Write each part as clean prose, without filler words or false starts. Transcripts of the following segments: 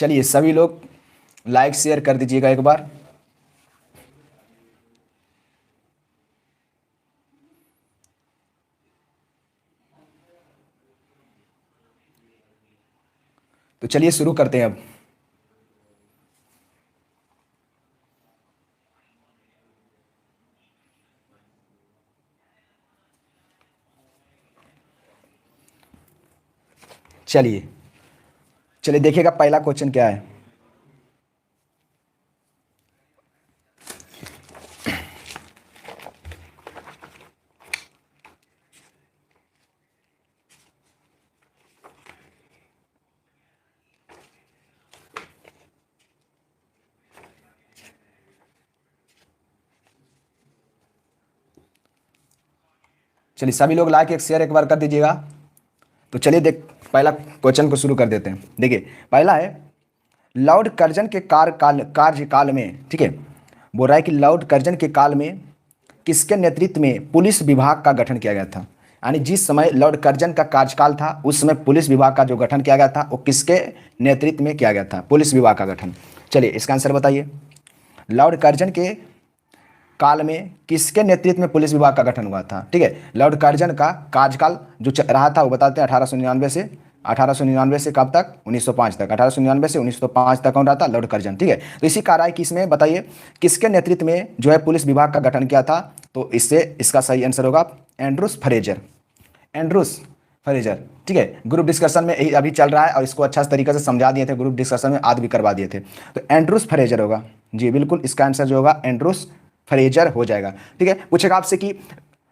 चलिए सभी लोग लाइक शेयर कर दीजिएगा एक बार। तो चलिए शुरू करते हैं अब। चलिए चलिए देखिएगा पहला क्वेश्चन क्या है। चलिए सभी लोग लाइक एक शेयर एक बार कर दीजिएगा। तो चलिए देख पहला क्वेश्चन को शुरू कर देते हैं। देखिए पहला है लॉर्ड कर्जन के कार्यकाल में, ठीक है, बोल रहा है कि लॉर्ड कर्जन के काल में किसके नेतृत्व में पुलिस विभाग का गठन किया गया था। यानी जिस समय लॉर्ड कर्जन का कार्यकाल था उस समय पुलिस विभाग का जो गठन किया गया था वो किसके नेतृत्व में किया गया था, पुलिस विभाग का गठन। चलिए इसका आंसर बताइए। लॉर्ड कर्जन के काल में किसके नेतृत्व में पुलिस विभाग का गठन हुआ था। ठीक है, लॉर्ड कर्जन का कार्यकाल जो रहा था वो बताते हैं 1899 से कब तक, 1905 तक। 1899 से 1905 तक कौन रहा था, लॉर्ड कर्जन। ठीक है, तो इसी का राय किसमें बताइए, किसके नेतृत्व में जो है पुलिस विभाग का गठन किया था। तो इससे इसका सही आंसर होगा एंड्रूस फ्रेजर। Andrews Fraser. ठीक है, ग्रुप डिस्कशन में अभी चल रहा है और इसको अच्छा तरीके से समझा दिए थे, ग्रुप डिस्कशन में आदि भी करवा दिए थे। तो एंड्रूस फ्रेजर होगा जी, बिल्कुल इसका आंसर जो होगा एंड्रूस फ्रेजर हो जाएगा। ठीक है, पूछेगा आपसे कि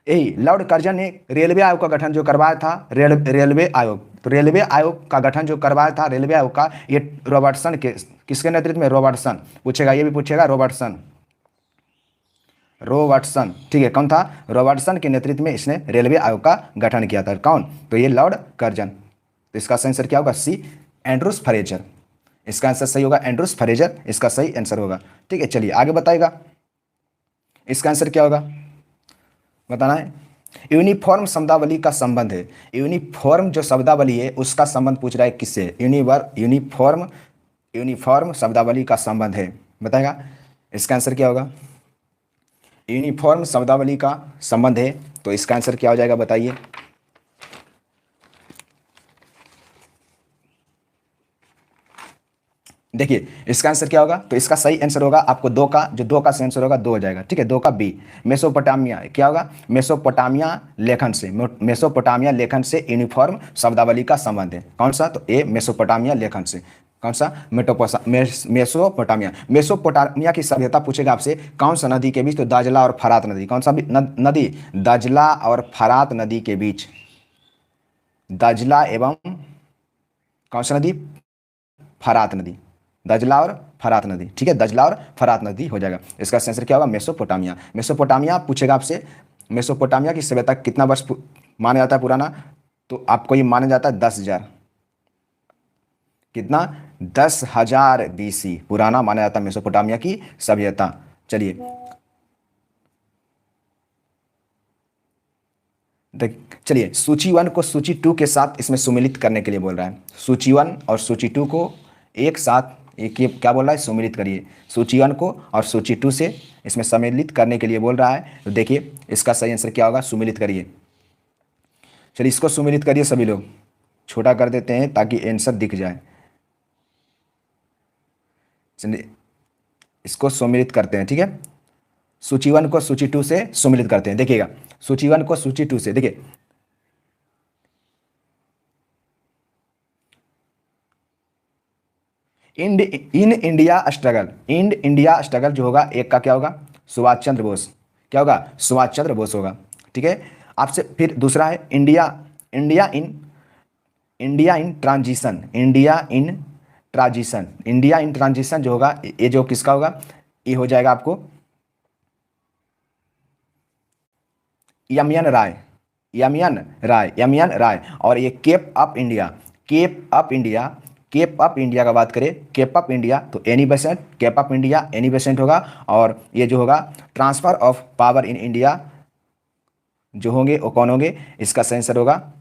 यही लॉर्ड कर्जन ने रेलवे आयोग का गठन जो करवाया था, रेलवे आयोग, तो रेलवे आयोग का गठन जो करवाया था रेलवे आयोग का, ये रॉबर्टसन के किसके नेतृत्व में, रॉबर्टसन पूछेगा, ये भी पूछेगा रॉबर्टसन। ठीक है, कौन था, रॉबर्टसन के नेतृत्व में इसने रेलवे आयोग का गठन किया था। कौन, तो ये लॉर्ड कर्जन। तो इसका सही आंसर क्या होगा, सी एंड्रूस फ्रेजर। इसका आंसर सही होगा एंड्रूस फ्रेजर, इसका सही आंसर होगा। ठीक है, चलिए आगे बताएगा इसका आंसर क्या होगा, बताना है। यूनिफॉर्म शब्दावली का संबंध है, यूनिफॉर्म जो शब्दावली है उसका संबंध पूछ रहा है किससे, यूनिफॉर्म शब्दावली का संबंध है, बताएगा। इसका आंसर क्या होगा, यूनिफॉर्म शब्दावली का संबंध है, तो इसका आंसर क्या हो जाएगा बताइए। देखिए इसका आंसर क्या होगा, तो इसका सही आंसर होगा आपको दो का, जो दो का सही आंसर होगा दो हो जाएगा। ठीक है, दो का बी, मेसोपोटामिया। क्या होगा, मेसोपोटामिया लेखन से यूनिफॉर्म शब्दावली का संबंध है। कौन सा, तो ए मेसोपोटामिया लेखन से। कौन सा, मेसोपोटामिया की सभ्यता पूछेगा आपसे कौन सा नदी के बीच, तो दाजला और फरात नदी। कौन सा नदी, दाजला और फरात नदी के बीच, दाजला एवं कौन सा नदी, फरात नदी, दजला और फरात नदी। ठीक है, दजला और फरात नदी हो जाएगा। इसका आंसर क्या होगा, मेसोपोटामिया। मेसोपोटामिया पूछेगा आपसे, मेसोपोटामिया की सभ्यता कितना वर्ष माना जाता है पुराना, तो आपको ये माना जाता है 10,000, कितना, 10,000 BC पुराना माना जाता है मेसोपोटामिया की सभ्यता। चलिए चलिए सूची 1 को सूची 2 के साथ इसमें सुमिलित करने के लिए बोल रहा है। सूची 1 और सूची 2 को एक साथ, एक ये क्या बोल रहा है, सुमिलित करिए। सूची 1 को और सूची 2 से इसमें सम्मिलित करने के लिए बोल रहा है। तो देखिए इसका सही आंसर क्या होगा, सुमिलित करिए। चलिए इसको सुमिलित करिए सभी लोग, छोटा कर देते हैं ताकि आंसर दिख जाए। चलिए इसको सुमिलित करते हैं। ठीक है, सूची 1 को सूची 2 से सुमिलित करते हैं। देखिएगा सूची 1 को सूची 2 से, देखिए इन इंडिया स्ट्रगल जो होगा, एक का क्या होगा, सुभाष चंद्र बोस। क्या होगा, सुभाष चंद्र बोस होगा। ठीक है, आपसे फिर दूसरा है इंडिया इन ट्रांजिशन जो होगा, ये जो किसका होगा, ये हो जाएगा आपको यमयन राय। और ये केप अप इंडिया का बात करें, केप अप इंडिया, तो एनी बेसेंट होगा। और ये जो होगा transfer of power in India जो होंगे वो कौन होंगे, इसका सही आंसर होगा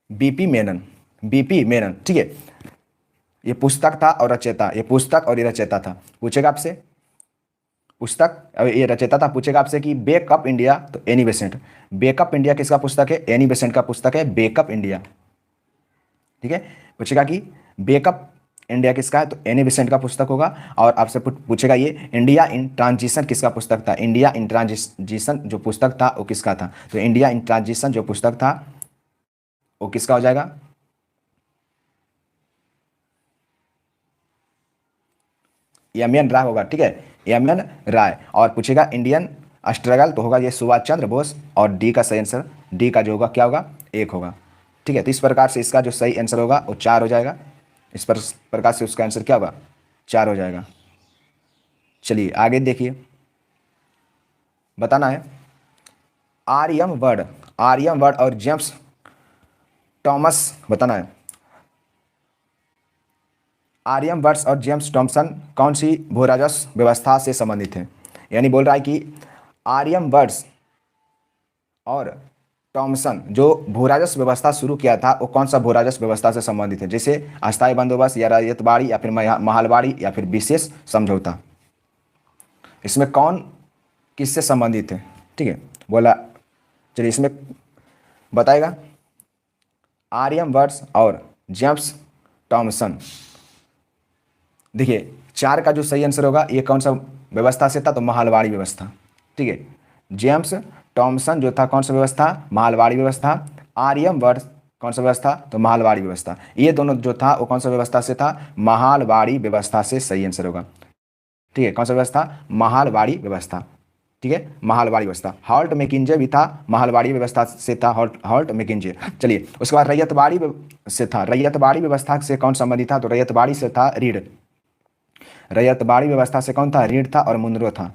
बीपी मेनन। ठीक है, ये पुस्तक था और रचयिता, ये पुस्तक और ये रचयिता था। पूछेगा आपसे पुस्तक और ये रचयिता था, पूछेगा आपसे कि बेकअप इंडिया, तो एनी बेसेंट। बेकअप इंडिया किसका पुस्तक है? एनी बेसेंट का पुस्तक है बेकअप इंडिया। ठीक है, पूछेगा कि बेकअप इंडिया किसका है? तो एनी बेसेंट का पुस्तक होगा। और आपसे पूछेगा ये इंडिया इन ट्रांजिशन किसका पुस्तक था? इंडिया इन ट्रांजिशन जो पुस्तक था वो किसका था? तो इंडिया इन ट्रांजिशन जो पुस्तक था वो किसका हो जाएगा? एम एन राय होगा। ठीक है, एम एन राय। और पूछेगा इंडियन स्ट्रगल, तो होगा ये सुभाष चंद्र बोस। और डी का सही आंसर, डी का जो होगा क्या होगा? एक होगा। ठीक है, तो इस प्रकार से इसका जो सही आंसर होगा वो 4 हो जाएगा। इस प्रकार से उसका आंसर क्या होगा? 4 हो जाएगा। चलिए आगे देखिए, बताना है आर्यम वर्ड और जेम्स टॉमस, बताना है आर्यम वर्ड्स और जेम्स थॉमसन कौन सी भूराजस्व व्यवस्था से संबंधित है? यानी बोल रहा है कि आर्यम वर्ड्स और टॉमसन जो भूराजस्व व्यवस्था शुरू किया था वो कौन सा भूराजस्व व्यवस्था से संबंधित है? जैसे अस्थायी बंदोबस्त या रैयतवाड़ी या फिर महलवाड़ी या फिर विशेष समझौता, इसमें कौन किससे संबंधित है? ठीक है, बोला। चलिए इसमें बताएगा आर्यम वर्ड्स और जेम्स टॉमसन। देखिए 4 का जो सही आंसर होगा ये कौन सा व्यवस्था से था? तो महलवाड़ी व्यवस्था। ठीक है, जेम्स टॉमसन जो था कौन सा व्यवस्था? महलवाड़ी व्यवस्था। आर्यम वर्ड कौन सा व्यवस्था? तो महलवाड़ी व्यवस्था। ये दोनों जो था वो कौन सा व्यवस्था से था? महलवाड़ी व्यवस्था से सही आंसर होगा। ठीक है, कौन सा व्यवस्था? महलवाड़ी व्यवस्था। ठीक है, महलवाड़ी व्यवस्था। हॉल्ट मैकिंजे भी था, महलवाड़ी व्यवस्था से था हॉल्ट मैकिंजे। चलिए उसके बाद रैयतवाड़ी से था, रैयतवाड़ी व्यवस्था से कौन संबंधित था? तो रैयतवाड़ी से था रीड। रैयतवाड़ी व्यवस्था से कौन था? रीड था और मुनरो था।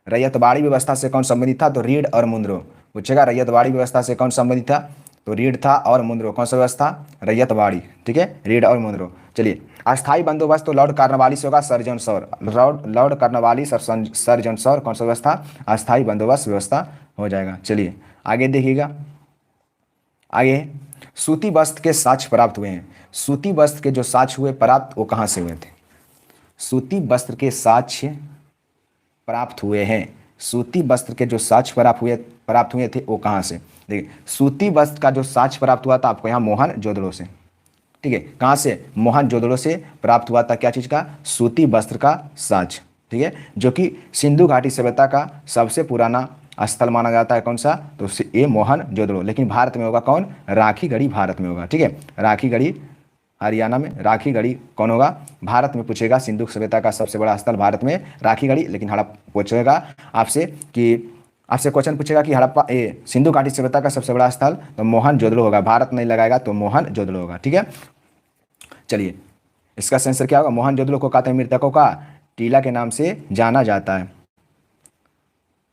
रैयतवाड़ी व्यवस्था से कौन संबंधित था? तो रीड और मुनरो। पूछेगा रैयतवाड़ी व्यवस्था से कौन संबंधित था? तो रीड था और मुनरो। कौन सा व्यवस्था? रैयतवाड़ी। ठीक है, रीड और मुनरो। चलिए अस्थायी बंदोबस्त तो लॉर्ड कार्नवालिस से होगा, सर्जन सौर। लॉर्ड कार्नवालिस और सर्जन सौर कौन सा व्यवस्था? अस्थायी बंदोबस्त व्यवस्था हो जाएगा। चलिए आगे देखिएगा, आगे सूती वस्त्र के साक्ष्य प्राप्त हुए हैं। सूती वस्त्र के जो साक्ष्य हुए प्राप्त वो कहाँ से हुए थे? सूती वस्त्र के साक्ष्य प्राप्त हुए हैं। सूती वस्त्र के जो साक्ष्य प्राप्त हुए थे वो कहाँ से? देखिए सूती वस्त्र का जो साक्ष्य प्राप्त हुआ था आपको यहाँ मोहनजोदड़ो से। ठीक है, कहाँ से? मोहनजोदड़ो से प्राप्त हुआ था क्या चीज़ का? सूती वस्त्र का साक्ष्य। ठीक है, जो कि सिंधु घाटी सभ्यता का सबसे पुराना स्थल माना जाता है। कौन सा? तो ये मोहनजोदड़ो। लेकिन भारत में होगा कौन? राखीगढ़ी भारत में होगा। ठीक है, राखीगढ़ी हरियाणा में। राखीगढ़ी कौन होगा? भारत में। पूछेगा सिंधु सभ्यता का सबसे बड़ा स्थल भारत में राखीगढ़ी। लेकिन हड़प्पा पूछेगा आपसे कि आपसे क्वेश्चन पूछेगा कि हड़प्पा सिंधु घाटी सभ्यता का सबसे बड़ा स्थल, तो मोहनजोदड़ो होगा। भारत नहीं लगाएगा तो मोहनजोदड़ो होगा। ठीक है, चलिए इसका आंसर क्या होगा? मोहनजोदड़ो को कहते हैं मृतकों का टीला के नाम से जाना जाता है।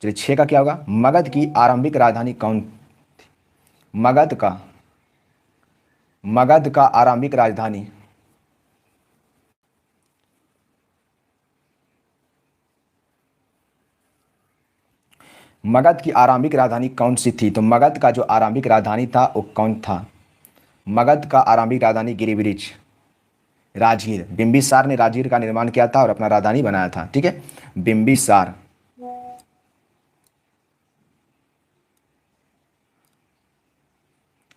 चलिए 6 का क्या होगा? मगध की आरंभिक राजधानी कौन? मगध का मगध का आरंभिक राजधानी, मगध की आरंभिक राजधानी कौन सी थी? तो मगध का जो आरंभिक राजधानी था वो कौन था? मगध का आरंभिक राजधानी गिरिब्रिज, राजगीर। बिंबिसार ने राजगीर का निर्माण किया था और अपना राजधानी बनाया था। ठीक है, बिंबिसार।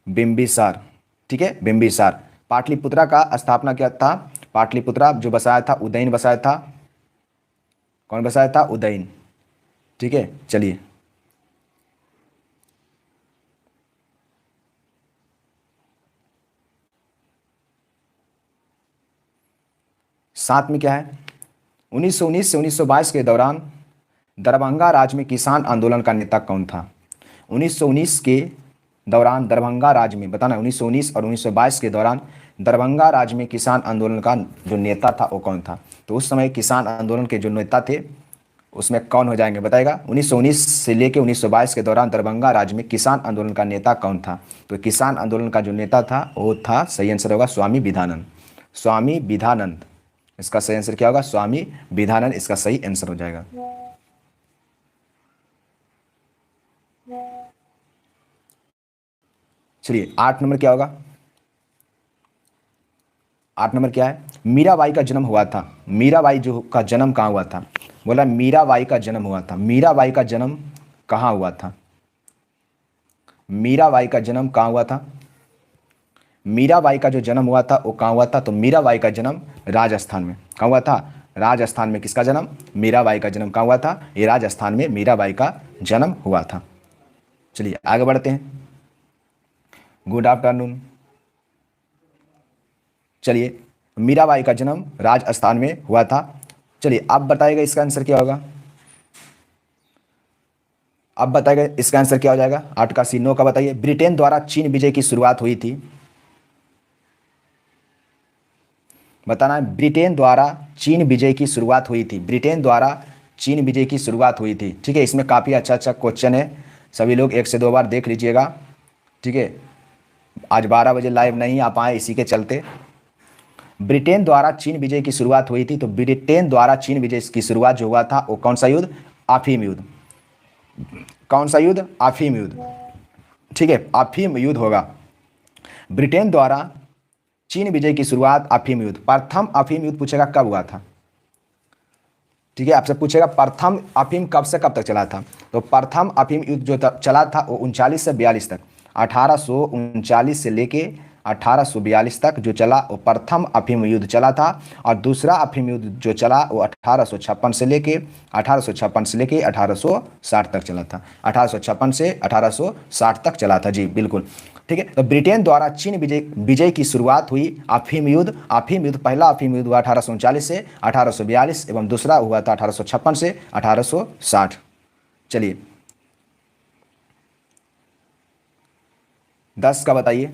बिंबिसार। ठीक है, बिंबिसार। पाटलिपुत्रा का स्थापना किया था? पाटलिपुत्रा जो बसाया था उदयन बसाया था। कौन बसाया था? उदयन। ठीक है, चलिए 7 में क्या है? 1919 से 1922 के दौरान दरभंगा राज्य में किसान आंदोलन का नेता कौन था? 1919 के दौरान दरभंगा राज्य में, बताना 1919 और 1922 के दौरान दरभंगा राज्य में किसान आंदोलन का जो नेता था वो कौन था? तो उस समय किसान आंदोलन के जो नेता थे उसमें कौन हो जाएंगे? बताएगा 1919 से लेकर 1922 के दौरान दरभंगा राज्य में किसान आंदोलन का नेता कौन था? तो किसान आंदोलन का जो नेता था वो था, सही आंसर होगा स्वामी विधानंद। स्वामी विधानंद। इसका सही आंसर क्या होगा? स्वामी विधानंद इसका सही आंसर हो जाएगा। चलिए 8 नंबर क्या होगा? 8 नंबर क्या है, मीराबाई का जन्म हुआ था। मीराबाई जो का जन्म कहाँ हुआ था, बोला मीराबाई का जन्म हुआ था। मीराबाई का जन्म कहाँ हुआ था, मीराबाई का जन्म कहाँ हुआ था, मीराबाई का जो जन्म हुआ था वो कहाँ हुआ था, तो मीराबाई का जन्म राजस्थान में। कहाँ हुआ था, राजस्थान में। किसका जन्म, मीराबाई का जन्म कहाँ हुआ था, ये राजस्थान में मीराबाई का जन्म हुआ था। चलिए आगे बढ़ते हैं। Good afternoon. चलिए, मीराबाई का जन्म राजस्थान में हुआ था। चलिए अब बताइएगा इसका आंसर क्या होगा, अब बताइएगा इसका आंसर क्या हो जाएगा। 8 का सी। 9 का बताइए, ब्रिटेन द्वारा चीन विजय की शुरुआत हुई थी। बताना है, ब्रिटेन द्वारा चीन विजय की शुरुआत हुई थी। ब्रिटेन द्वारा चीन विजय की शुरुआत हुई थी। ठीक है, इसमें काफ़ी अच्छा अच्छा क्वेश्चन है, सभी लोग 1 से 2 बार देख लीजिएगा। ठीक है, आज 12 बजे लाइव नहीं आ पाए इसी के चलते। ब्रिटेन द्वारा चीन विजय की शुरुआत हुई थी, तो ब्रिटेन द्वारा चीन विजय की शुरुआत जो हुआ था वो कौन सा युद्ध, अफीम युद्ध। कौन सा युद्ध, अफीम युद्ध। ठीक है, अफीम युद्ध होगा। ब्रिटेन द्वारा चीन विजय की शुरुआत अफीम युद्ध। प्रथम अफीम युद्ध पूछेगा कब हुआ था। ठीक है, आपसे पूछेगा प्रथम अफीम कब से कब तक चला था, तो प्रथम अफीम युद्ध जो चला था वो 39 से 42 तक, 1839 से लेके 1842 तक जो चला वो प्रथम अफीम युद्ध चला था। और दूसरा अफीम युद्ध जो चला वो 1856 से लेके 1860 तक चला था। 1856 से 1860 तक चला था जी, बिल्कुल। ठीक है, तो ब्रिटेन द्वारा चीन विजय की शुरुआत हुई अफीम युद्ध। अफीम युद्ध, पहला अफीम युद्ध हुआ 1839 से 1842 एवं दूसरा हुआ था 1856 से 1860। चलिए 10 का बताइए।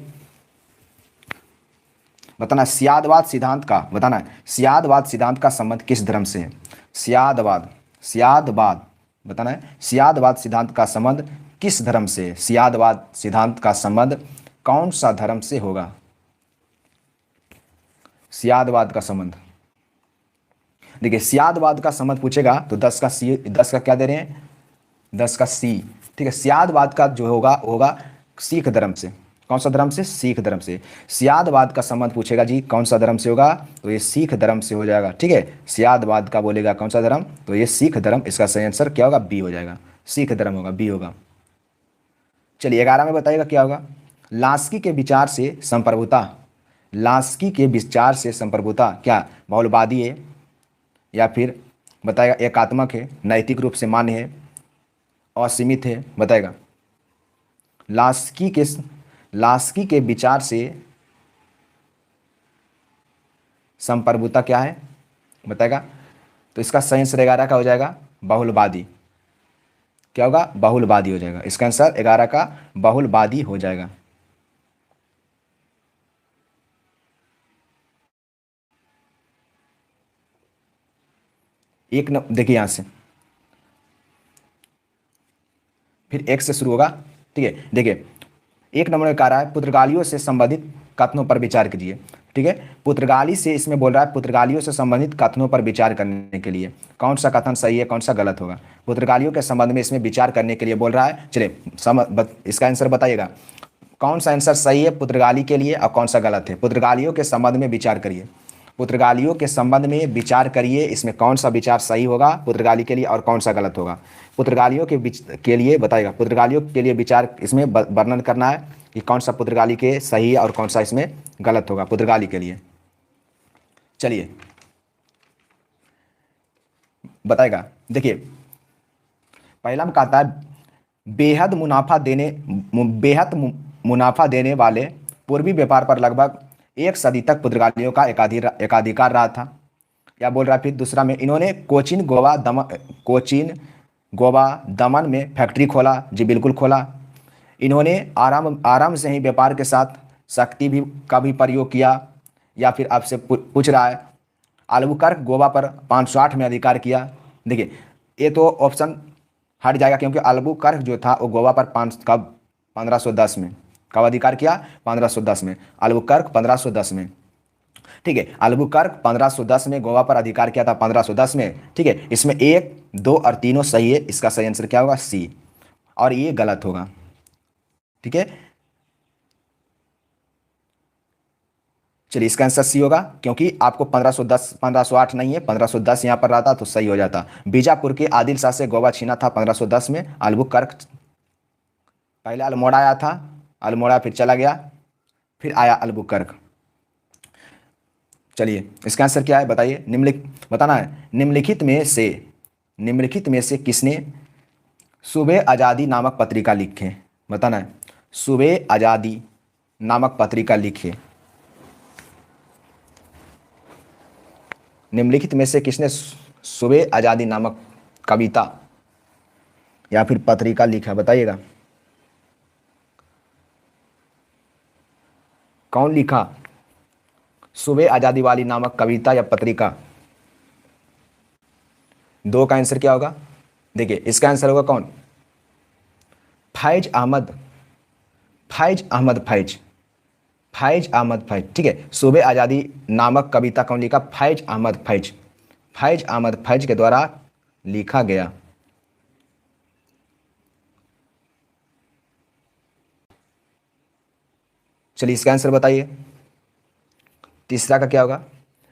बताना सियादवाद सिद्धांत का, बताना है सियादवाद सिद्धांत का संबंध किस धर्म से है। सियादवाद, सियादवाद, बताना है सियादवाद सिद्धांत का संबंध किस धर्म से है। सियादवाद सिद्धांत का संबंध कौन सा धर्म से होगा। सियादवाद का संबंध, देखिए सियादवाद का संबंध पूछेगा तो 10 का सी, 10 का क्या दे रहे हैं, 10 का सी। ठीक है, सियादवाद का जो होगा होगा सिख धर्म से। कौन सा धर्म से, सिख धर्म से। सियादवाद का संबंध पूछेगा जी कौन सा धर्म से होगा, तो ये सिख धर्म से हो जाएगा। ठीक है, सियादवाद का बोलेगा कौन सा धर्म, तो ये सिख धर्म। इसका सही आंसर क्या होगा, बी हो जाएगा, सिख धर्म होगा, बी होगा। चलिए 11 में बताइएगा क्या होगा। लास्की के विचार से संप्रभुता, लास्की के विचार से संप्रभुता क्या बहुलवादी है या फिर बताएगा एकात्मक है, नैतिक रूप से मान्य है, असीमित है, बताएगा। लास्की के विचार से संप्रभुता क्या है, बताएगा। तो इसका सही आंसर 11 का हो जाएगा बहुलवादी। क्या होगा, बहुलवादी हो जाएगा। इसका आंसर 11 का बहुलवादी हो जाएगा। एक न देखिए यहां से फिर एक से शुरू होगा। ठीक है, देखिए 1 नंबर में कह रहा है पुर्तगालियों से संबंधित कथनों पर विचार कीजिए। ठीक है, पुर्तगाली से इसमें बोल रहा है पुर्तगालियों से संबंधित कथनों पर विचार करने के लिए कौन सा कथन सही है कौन सा गलत होगा। पुर्तगालियों के संबंध में इसमें विचार करने के लिए बोल रहा है। चलिए इसका आंसर बताइएगा, कौन सा आंसर सही है पुर्तगाली के लिए और कौन सा गलत है। पुर्तगालियों के संबंध में विचार करिए, पुर्तगालियों के संबंध में विचार करिए, इसमें कौन सा विचार सही होगा पुर्तगाली के लिए और कौन सा गलत होगा। पुर्तगालियों के लिए बताएगा, पुर्तगालियों के लिए विचार इसमें वर्णन करना है कि कौन सा पुर्तगाली के सही है और कौन सा इसमें गलत होगा पुर्तगाली के लिए। चलिए बताएगा, देखिए पहला में कहता है बेहद मुनाफा देने वाले पूर्वी व्यापार पर लगभग 1 सदी तक पुर्तगालियों का एकाधिकार रहा था। या बोल रहा है फिर दूसरा में इन्होंने कोचीन गोवा दमन में फैक्ट्री खोला, जी बिल्कुल खोला। इन्होंने आराम से ही व्यापार के साथ शक्ति का भी प्रयोग किया। या फिर आपसे पूछ रहा है अल्बुकर्क गोवा पर 508 में अधिकार किया। देखिए ये तो ऑप्शन हट जाएगा क्योंकि अल्बुकर्क जो था वो गोवा पर 1510 में कब अधिकार किया, 1510 में। अल्बुकर्क 1510 में। ठीक है, अल्बुकर्क 1510 में गोवा पर अधिकार किया था 1510 में। ठीक है, इसमें 1, 2 और तीनों सही है। इसका सही आंसर क्या होगा, सी, और ये गलत होगा। ठीक है, चलिए इसका आंसर सी होगा, क्योंकि आपको 1510 1508 नहीं है, 1510 यहाँ पर रहता तो सही हो जाता। बीजापुर के आदिल शाह से गोवा छीना था 1510 में। अल्बुकर्क पहले अल्मोड़ा आया था, अल्मोड़ा फिर चला गया, फिर आया अल्बुकर्क। चलिए इसका आंसर क्या है बताइए, बताना है। निम्नलिखित में से किसने सुबह आज़ादी नामक पत्रिका लिखे? बताना है, सुबह आज़ादी नामक पत्रिका लिखे। निम्नलिखित में से किसने सुबह आज़ादी नामक कविता या फिर पत्रिका लिखा, बताइएगा कौन लिखा सुबह आज़ादी वाली नामक कविता या पत्रिका? दो का आंसर क्या होगा? देखिए इसका आंसर होगा कौन? फैज अहमद फैज। ठीक है, सुबह आज़ादी नामक कविता कौन लिखा? फैज अहमद फैज के द्वारा लिखा गया। चलिए इसका आंसर बताइए, तीसरा का क्या होगा?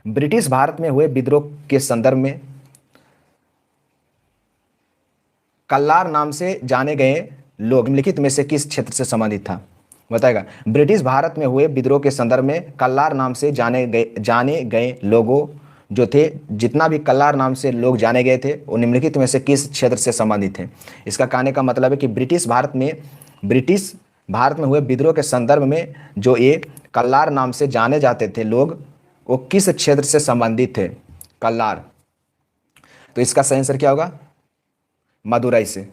ब्रिटिश भारत में हुए विद्रोह के संदर्भ में कल्लार नाम से जाने गए लोग निम्नलिखित में से किस क्षेत्र से संबंधित था? बताएगा। ब्रिटिश भारत में हुए विद्रोह के संदर्भ में कल्लार नाम से जाने गए लोगों जो थे, जितना भी कल्लार नाम से लोग जाने गए थे, वो निम्नलिखित में से किस क्षेत्र से संबंधित थे? इसका कहने का मतलब है कि ब्रिटिश भारत में हुए विद्रोह के संदर्भ में जो ये कल्लार नाम से जाने जाते थे लोग, वो किस क्षेत्र से संबंधित थे? कल्लार। तो इसका सही आंसर क्या होगा? मदुरई से।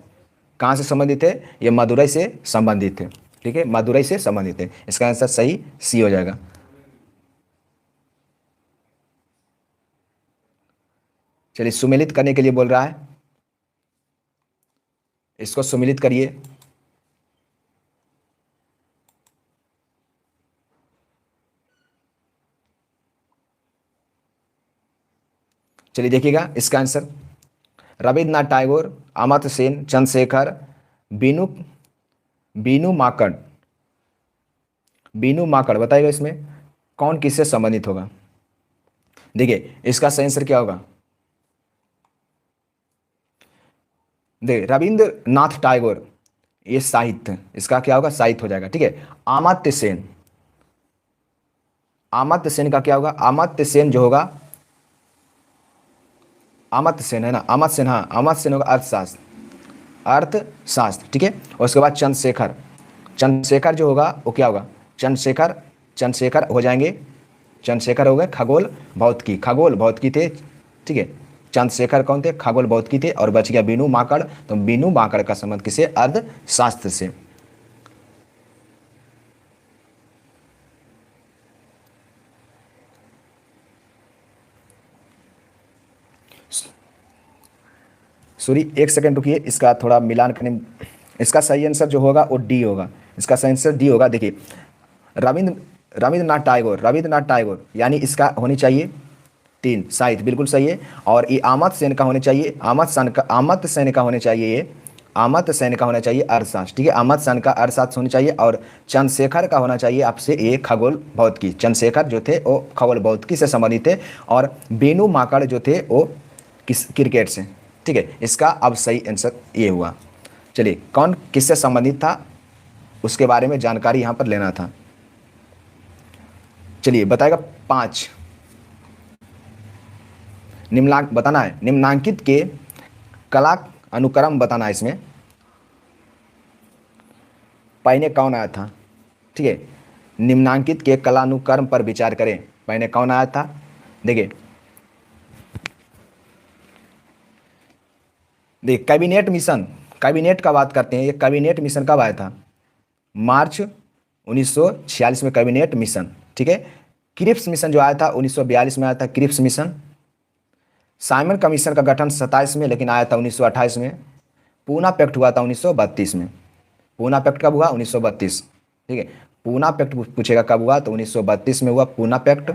कहाँ से संबंधित थे? ये मदुरई से संबंधित थे। ठीक है, मदुरई से संबंधित है। इसका आंसर सही सी हो जाएगा। चलिए सुमेलित करने के लिए बोल रहा है, इसको सुमेलित करिए। चलिए देखिएगा इसका आंसर, रविन्द्रनाथ टैगोर, अमर्त्य सेन, चंद्रशेखर, बीनू माकड़। बताइएगा इसमें कौन किससे संबंधित होगा? देखिए इसका सही आंसर क्या होगा? देखिए रविन्द्रनाथ टैगोर, ये साहित्य, इसका क्या होगा? साहित्य हो जाएगा। ठीक है, अमर्त्य सेन का क्या होगा? अमर्त्य सेन जो होगा, अमर्त्य सेन है ना, अमर्त्य सेन, हाँ अमर्त्य सेन होगा अर्थशास्त्र। ठीक है, और उसके बाद चंद्रशेखर जो होगा वो क्या होगा? चंद्रशेखर हो जाएंगे, चंद्रशेखर हो गए खगोल भौतिकी थे। ठीक है, चंद्रशेखर कौन थे? खगोल भौतिकी थे। और बच गया बीनू माकड़, तो बीनू माकड़ का संबंध किसे? अर्थशास्त्र से। सॉरी एक सेकंड रुकिए, इसका थोड़ा मिलान करने। इसका सही आंसर जो होगा वो डी होगा। इसका सही आंसर डी होगा। देखिए रविन्द्रनाथ टैगोर, यानी इसका होनी चाहिए 3 साहित्य, बिल्कुल सही है। और ये अमर्त्य सेन का होने चाहिए, अमर्त्य सेन का होना चाहिए अर्थशास्त्र। ठीक है, अमर्त्य सेन का अर्थशास्त्र होनी चाहिए। और चंद्रशेखर का होना चाहिए आपसे ये खगोल भौतिकी। चंद्रशेखर जो थे वो खगोल भौतिकी से संबंधित थे, और बीनू माकड़ जो थे वो क्रिकेट से। ठीक है, इसका अब सही आंसर ये हुआ। चलिए कौन किससे संबंधित था उसके बारे में जानकारी यहाँ पर लेना था। चलिए बताएगा 5 बताना है, निम्नांकित के कला अनुक्रम बताना है। इसमें पहले कौन आया था? ठीक है, निम्नांकित के कलानुक्रम पर विचार करें, पहले कौन आया था? देखिए कैबिनेट का बात करते हैं। ये कैबिनेट मिशन कब आया था? मार्च 1946 में कैबिनेट मिशन। ठीक है, क्रिप्स मिशन जो आया था 1942 में आया था क्रिप्स मिशन। साइमन कमीशन का गठन 27 में, लेकिन आया था 1928 में। पूना पैक्ट हुआ था 1932 में। पूना पैक्ट कब हुआ? 1932। ठीक है, पूना पैक्ट पूछेगा कब हुआ, तो 1932 में हुआ पूना पैक्ट।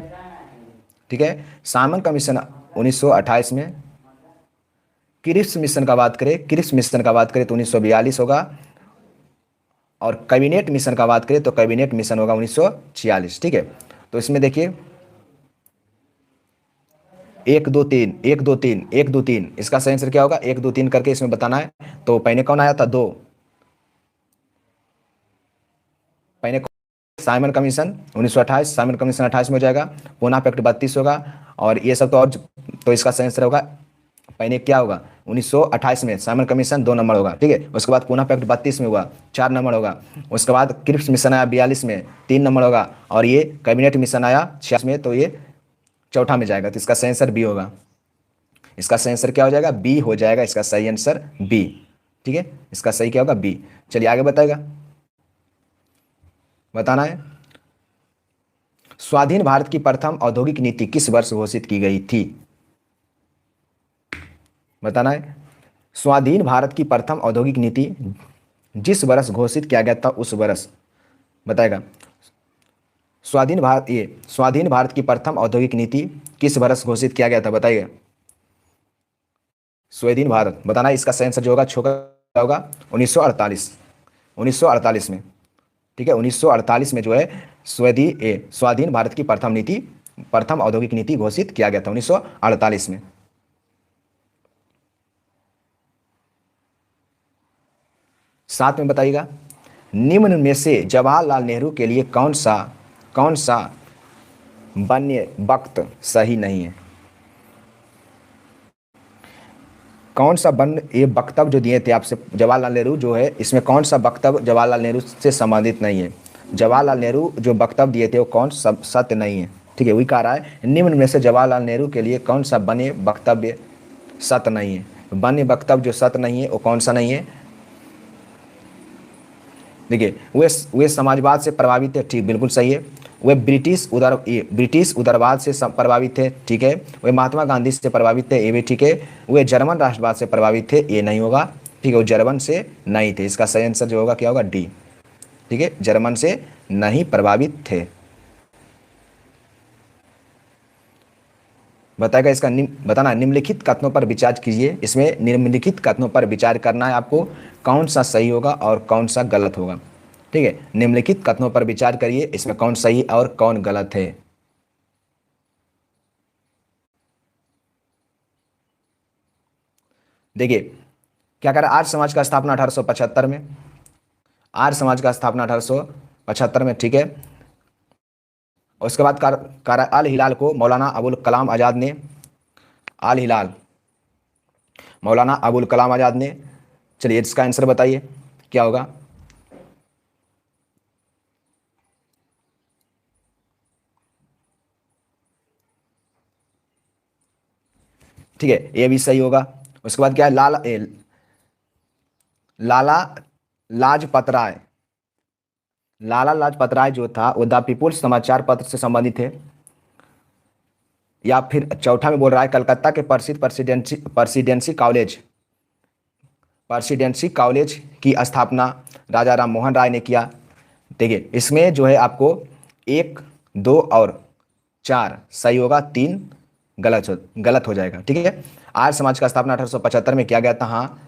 ठीक है, साइमन कमीशन 1928 में। क्रिप्स मिशन का बात करें तो 1942 होगा। और कैबिनेट मिशन का बात करें तो कैबिनेट मिशन होगा 1946। ठीक है, तो इसमें देखिए 1 2 3 1 2 3 1 2 3, इसका सही आंसर क्या होगा? 1 2 3 करके इसमें बताना है। तो पहले कौन आया था? 2। पहले साइमन कमीशन 1928, साइमन कमीशन 28 में हो जाएगा, पूना पैक्ट 32 होगा, और ये सब तो और, तो इसका सही आंसर होगा पहले क्या होगा? 1928 में साइमन कमीशन 2 नंबर होगा, ठीक है। उसके बाद पूना पैक्ट 32 में हुआ, 4 नंबर होगा। उसके बाद क्रिप्स मिशन आया 42 में, 3 नंबर होगा, और ये कैबिनेट मिशन आया 46 में, तो ये चौथा में जाएगा। तो इसका सही आंसर बी होगा। इसका सही आंसर क्या हो जाएगा? बी हो जाएगा इसका सही आंसर, बी। ठीक है, इसका सही क्या होगा? बी। चलिए आगे बताएगा, बताना है। स्वाधीन भारत की प्रथम औद्योगिक नीति किस वर्ष घोषित की गई थी? बताना है। स्वाधीन भारत की प्रथम औद्योगिक नीति जिस वर्ष घोषित किया गया था उस वर्ष बताएगा। स्वाधीन भारत की प्रथम औद्योगिक नीति किस वर्ष घोषित किया गया था? बताइए। स्वाधीन भारत बताना है। इसका सही आंसर जो होगा छोका होगा 1948, 1948 में। ठीक है, 1948 में जो है स्वाधीन भारत की प्रथम औद्योगिक नीति घोषित किया गया था 1948 में। साथ में बताइएगा, निम्न में से जवाहरलाल नेहरू के लिए कौन सा वन्य वक्त सही नहीं है? कौन सा वन्य ये वक्तव्य जो दिए थे आपसे जवाहरलाल नेहरू जो है, इसमें कौन सा वक्तव्य जवाहरलाल नेहरू से संबंधित नहीं है? जवाहरलाल नेहरू जो वक्तव्य दिए थे वो कौन सब सत्य नहीं है? ठीक है, वही कह रहा है निम्न में से जवाहरलाल नेहरू के लिए कौन सा वन्य वक्तव्य सत्य नहीं है? वन्य वक्तव्य जो सत्य नहीं है वो कौन सा नहीं है? देखिए, वे समाजवाद से प्रभावित थे, ठीक, बिल्कुल सही है। वे ब्रिटिश उदारवाद से प्रभावित थे, ठीक है। वे महात्मा गांधी से प्रभावित थे, ये भी ठीक है। वे जर्मन राष्ट्रवाद से प्रभावित थे, ये नहीं होगा, ठीक है। वो जर्मन से नहीं थे, इसका सही आंसर जो होगा क्या होगा? डी। ठीक है, जर्मन से नहीं प्रभावित थे। बताएगा इसका बताना, निम्नलिखित कथनों पर विचार कीजिए। इसमें निम्नलिखित कथनों पर विचार करना है आपको, कौन सा सही होगा और कौन सा गलत होगा। ठीक है, निम्नलिखित कथनों पर विचार करिए, इसमें कौन सही और कौन गलत है। देखिए क्या कह रहा है, आर्य समाज का स्थापना 1875 में, आर्य समाज का स्थापना 1875 में, ठीक है। उसके बाद अल हिलाल को मौलाना अबुल कलाम आज़ाद ने, अल हिलाल मौलाना अबुल कलाम आज़ाद ने, चलिए इसका आंसर बताइए क्या होगा? ठीक है, ये भी सही होगा। उसके बाद क्या है, लाला लाजपत राय, लाला लाजपत राय जो था वो द पीपुल्स समाचार पत्र से संबंधित है। या फिर चौथा में बोल रहा है कलकत्ता के प्रसिद्ध प्रेसिडेंसी कॉलेज की स्थापना राजा राम मोहन राय ने किया। देखिए इसमें जो है आपको 1 2 और 4 सही होगा, 3 गलत हो जाएगा। ठीक है, आर्य समाज का स्थापना 1875 में किया गया था, हाँ।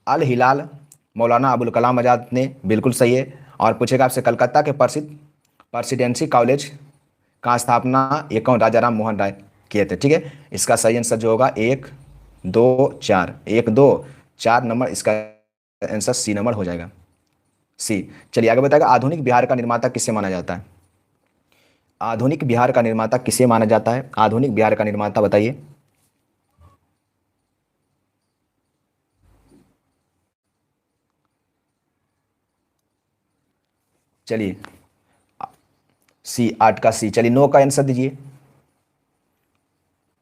अल हिलाल मौलाना अबुल कलाम आज़ाद ने, बिल्कुल सही है। और पूछेगा आपसे कलकत्ता के प्रसिद्ध प्रेसिडेंसी कॉलेज का स्थापना ये कौन? राजा राम मोहन राय किए थे। ठीक है, इसका सही आंसर जो होगा 1 2 4, 1 2 4 नंबर, इसका आंसर सी नंबर हो जाएगा, सी। चलिए आगे बताएगा, आधुनिक बिहार का निर्माता किसे माना जाता है? आधुनिक बिहार का निर्माता किसे माना जाता है? आधुनिक बिहार का निर्माता बताइए। चलिए सी, 8 का सी। चलिए 9 का आंसर दीजिए।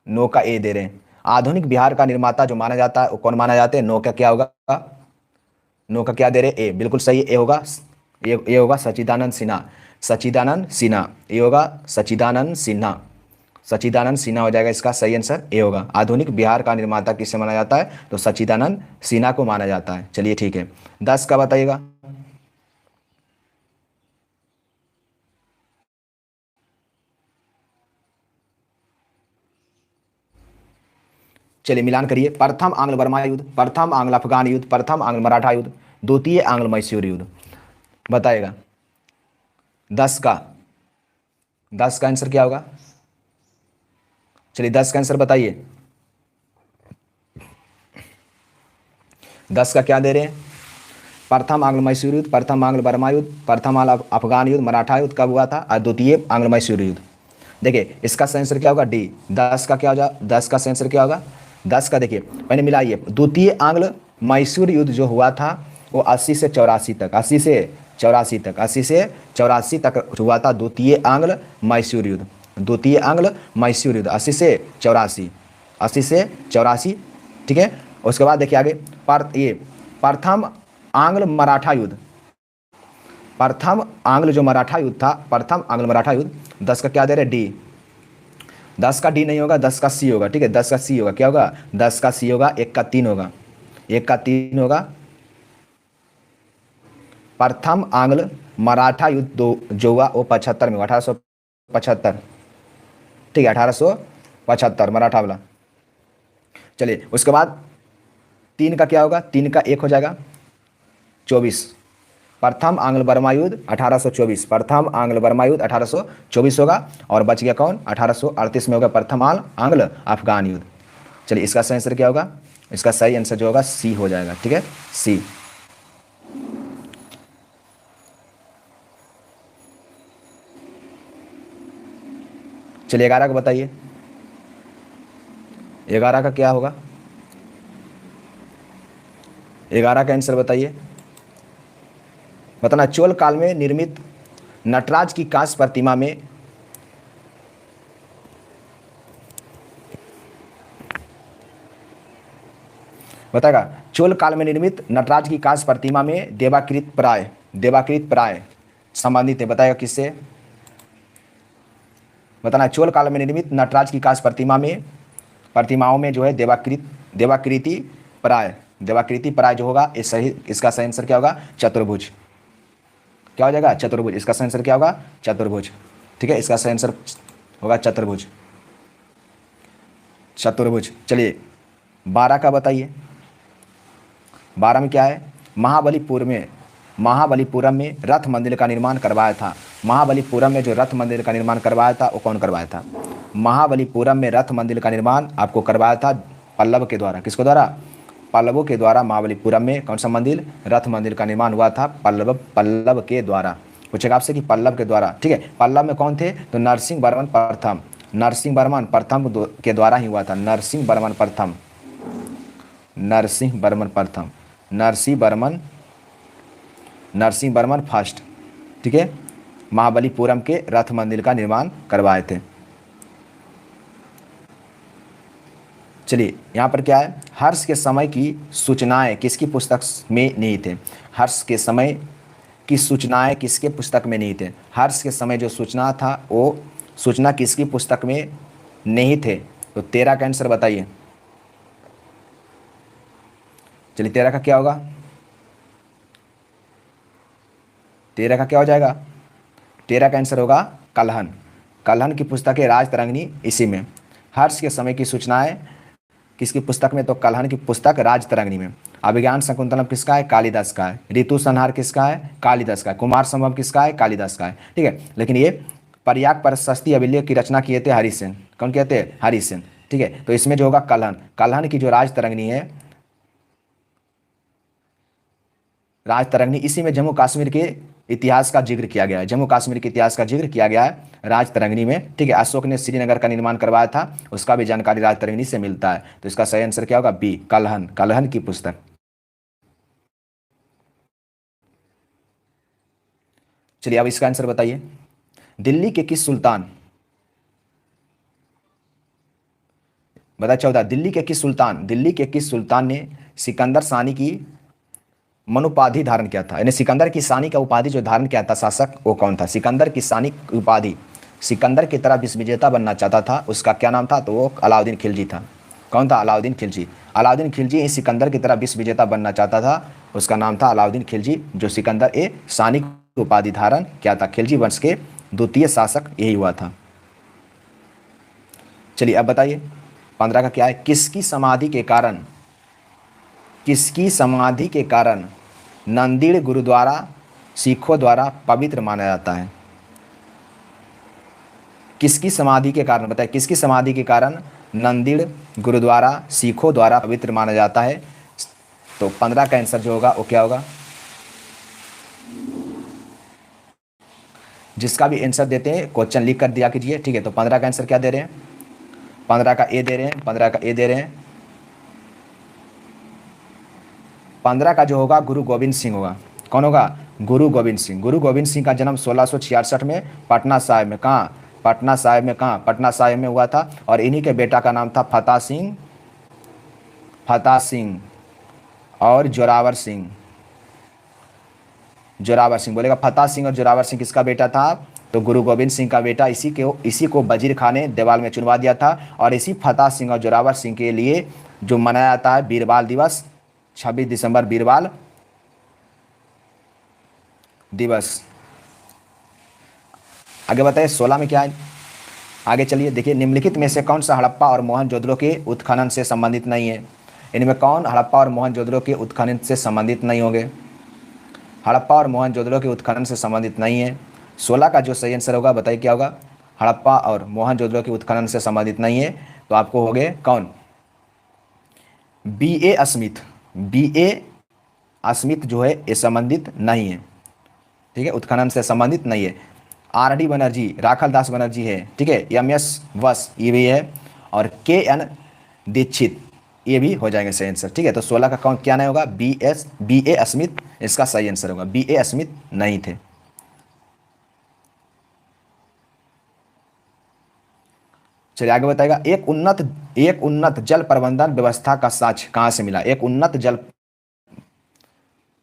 9 का ए दे रहे हैं। आधुनिक बिहार का निर्माता जो माना जाता है वो कौन माना जाता है? 9 का क्या होगा? 9 का क्या दे रहे? ए, बिल्कुल सही, ए होगा। ये होगा सच्चिदानंद सिन्हा, सच्चिदानंद सिन्हा, ये होगा सच्चिदानंद सिन्हा, सच्चिदानंद सिन्हा हो जाएगा। इसका सही आंसर ए होगा। आधुनिक बिहार का निर्माता किससे माना जाता है? तो सच्चिदानंद सिन्हा को माना जाता है। चलिए ठीक है, 10 का बताइएगा। चलिए मिलान करिए, प्रथम आंग्ल बर्मा युद्ध, प्रथम आंग्ल अफगान युद्ध, प्रथम आंग्ल मराठा युद्ध, द्वितीय आंग्ल मैसूर युद्ध। बताएगा 10 का, 10 का आंसर क्या होगा? चलिए 10 का आंसर बताइए। 10 का क्या दे रहे हैं? प्रथम आंग्ल मैसूर युद्ध, प्रथम आंग्ल बर्मा युद्ध, प्रथम अफगान युद्ध, मराठा युद्ध कब हुआ था, और द्वितीय आंग्ल मैसूर युद्ध। देखिए इसका सही आंसर क्या होगा? डी। 10 का क्या हो जा 10 का सही आंसर क्या होगा? 10 का देखिए मैंने मिलाइए, द्वितीय आंग्ल मैसूर युद्ध जो हुआ था वो 80 से 84 तक, 80 से 84 तक, 80 से 84 तक हुआ था द्वितीय आंग्ल मैसूर युद्ध। द्वितीय आंग्ल मैसूर युद्ध 80 से 84, 80 से 84, ठीक है। उसके बाद देखिए आगे ये प्रथम आंग्ल मराठा युद्ध, प्रथम आंग्ल जो मराठा युद्ध था, प्रथम आंग्ल मराठा युद्ध, 10 का क्या दे रहे? डी। 10 का डी नहीं होगा, 10 का सी होगा, ठीक है। 10 का सी होगा, क्या होगा? 10 का सी होगा, 1 का 3 होगा, 1 का 3 होगा। प्रथम आंग्ल मराठा युद्ध जो हुआ वो 75 में हुआ, 1875, ठीक है, 1875 मराठा वाला। चलिए उसके बाद 3 का क्या होगा? 3 का 1 हो जाएगा, 24। प्रथम आंग्ल बर्मा युद्ध 1824, प्रथम आंग्ल बर्मा युद्ध 1824 होगा। और बच गया कौन? 1838 में होगा प्रथम आंग्ल अफगान युद्ध। चलिए इसका सही आंसर क्या होगा? इसका सही आंसर जो होगा सी हो जाएगा, ठीक है, सी। चलिए 11 का बताइए, 11 का क्या होगा? 11 का आंसर बताइए। बताना, चोल काल में निर्मित नटराज की कांस्य प्रतिमा में बताएगा, चोल काल में निर्मित नटराज की कांस्य प्रतिमा में देवाकृत प्राय संबंधित है, बताएगा किससे? बताना, चोल काल में निर्मित नटराज की कांस्य प्रतिमाओं में जो है देवाकृति प्राय जो होगा, इस सही, इसका सही आंसर क्या होगा? चतुर्भुज। क्या हो जाएगा? चतुर्भुज। इसका सही आंसर क्या होगा? चतुर्भुज, ठीक है, इसका सही आंसर होगा चतुर्भुज, चतुर्भुज। चलिए 12 का बताइए। 12 में क्या है? महाबलीपुरम में रथ मंदिर का निर्माण करवाया था। महाबलीपुरम में जो रथ मंदिर का निर्माण करवाया था वो कौन करवाया था? महाबलीपुरम में रथ मंदिर का निर्माण आपको करवाया था पल्लव के द्वारा। किसके द्वारा? पल्लवों के द्वारा। महाबलीपुरम में कौन सा मंदिर? रथ मंदिर का निर्माण हुआ था पल्लव के द्वारा। पूछेगा आपसे कि पल्लव के द्वारा, ठीक है। पल्लव में कौन थे? तो नरसिंह वर्मन प्रथम, नरसिंह वर्मन प्रथम के द्वारा ही हुआ था। नरसिंह वर्मन प्रथम, नरसिंह वर्मन प्रथम, नरसिंह वर्मन फर्स्ट, ठीक है, महाबलीपुरम के रथ मंदिर का निर्माण करवाए थे। चलिए यहाँ पर क्या है? हर्ष के समय की सूचनाएं किसकी पुस्तक में नहीं थे? हर्ष के समय की सूचनाएं किसके पुस्तक में नहीं थे? हर्ष के समय जो सूचना था वो सूचना किसकी पुस्तक में नहीं थे? तो 13 का आंसर बताइए। चलिए 13 का क्या होगा? 13 का क्या हो जाएगा? 13 का आंसर होगा कलहन। कलहन की पुस्तक है राजतरंगिणी, इसी में। हर्ष के समय की सूचनाएं किसकी पुस्तक में? तो कलहन की पुस्तक राजतरंगिणी में। अभिज्ञान शकुंतलम किसका है? कालिदास का है। ऋतु संहार किसका है? कालिदास का है। कुमार संभव किसका है? कालिदास का है, ठीक है। लेकिन ये पर्याक प्रशस्ति अभिलेख की रचना किए थे हरिसेन। कौन कहते हैं? हरिसेन, ठीक है। तो इसमें जो होगा कलहन, कलहन की जो राजतरंगिणी है, राजतरंगिणी, इसी में जम्मू कश्मीर के इतिहास का जिक्र किया गया है। जम्मू कश्मीर के इतिहास का जिक्र किया गया है राजतरंगिणी में, ठीक है। अशोक ने श्रीनगर का निर्माण करवाया था, उसका भी जानकारी राजतरंगिणी से मिलता है। तो इसका सही आंसर क्या होगा? बी, कलहन, कलहन की पुस्तक। चलिए अब इसका आंसर बताइए। दिल्ली के किस सुल्तान, बता 14, दिल्ली के किस सुल्तान ने सिकंदर सानी की मनुपाधि धारण किया था? यानी सिकंदर की सानी का उपाधि जो धारण किया था शासक, वो कौन था? सिकंदर की सानी की उपाधि, सिकंदर की तरह विश्व विजेता बनना चाहता था, उसका क्या नाम था? तो वो अलाउद्दीन खिलजी था। कौन था? अलाउद्दीन खिलजी। अलाउद्दीन खिलजी सिकंदर की तरह विश्व विजेता बनना चाहता था, उसका नाम था अलाउद्दीन खिलजी, जो सिकंदर ए सानी की उपाधि धारण किया था। खिलजी वंश के द्वितीय शासक यही हुआ था। चलिए अब बताइए 15 का क्या है? किसकी समाधि के कारण नंदीड़ गुरुद्वारा सिखों द्वारा पवित्र माना जाता है? किसकी समाधि के कारण, बताइए किसकी समाधि के कारण नंदिड़ गुरुद्वारा सिखों द्वारा पवित्र माना जाता है? तो 15 का आंसर जो होगा वो क्या होगा? जिसका भी आंसर देते हैं क्वेश्चन लिख कर दिया कीजिए, ठीक है। तो 15 का आंसर क्या दे रहे हैं? 15 का ए दे रहे हैं, 15 का ए दे रहे हैं। 15 का जो होगा गुरु गोविंद सिंह होगा। कौन होगा? गुरु गोविंद सिंह। गुरु गोविंद सिंह का जन्म 1666 में पटना साहिब में, कहाँ? पटना साहिब में, कहाँ? पटना साहिब में हुआ था। और इन्हीं के बेटा का नाम था फतेह सिंह, फतेह सिंह और जोरावर सिंह। जोरावर सिंह बोलेगा, फतेह सिंह और जोरावर सिंह किसका बेटा था? तो गुरु गोविंद सिंह का बेटा। इसी को वजीर खान ने देवाल में चुनवा दिया था। और इसी फतेह सिंह और जोरावर सिंह के लिए जो मनाया जाता है वीरबाल दिवस, 26 दिसंबर वीरबाल दिवस। आगे बताइए 16 में क्या है? आगे चलिए देखिए, निम्नलिखित में से कौन सा हड़प्पा और मोहनजोदड़ो के उत्खनन से संबंधित नहीं है? इनमें कौन हड़प्पा और मोहनजोदड़ो के उत्खनन से संबंधित नहीं होंगे? हड़प्पा और मोहनजोदड़ो के उत्खनन से संबंधित नहीं है। 16 का जो सही आंसर होगा बताइए क्या होगा? हड़प्पा और मोहनजोदड़ो के उत्खनन से संबंधित नहीं है। तो आपको हो गए कौन? B A Smith. B A Smith जो है ये संबंधित नहीं है, ठीक है, उत्खनन से संबंधित नहीं है। आर डी बनर्जी, राखल दास बनर्जी है, ठीक है। एम एस वस ये भी है। और के एन दीक्षित ये भी हो जाएंगे सही आंसर, ठीक है। तो 16 का कौन क्या नहीं होगा? बी ए स्मिथ इसका सही आंसर होगा। बी ए स्मिथ नहीं थे। चलिए आगे बताएगा, एक उन्नत जल प्रबंधन व्यवस्था का साक्ष्य कहाँ से मिला? एक उन्नत जल,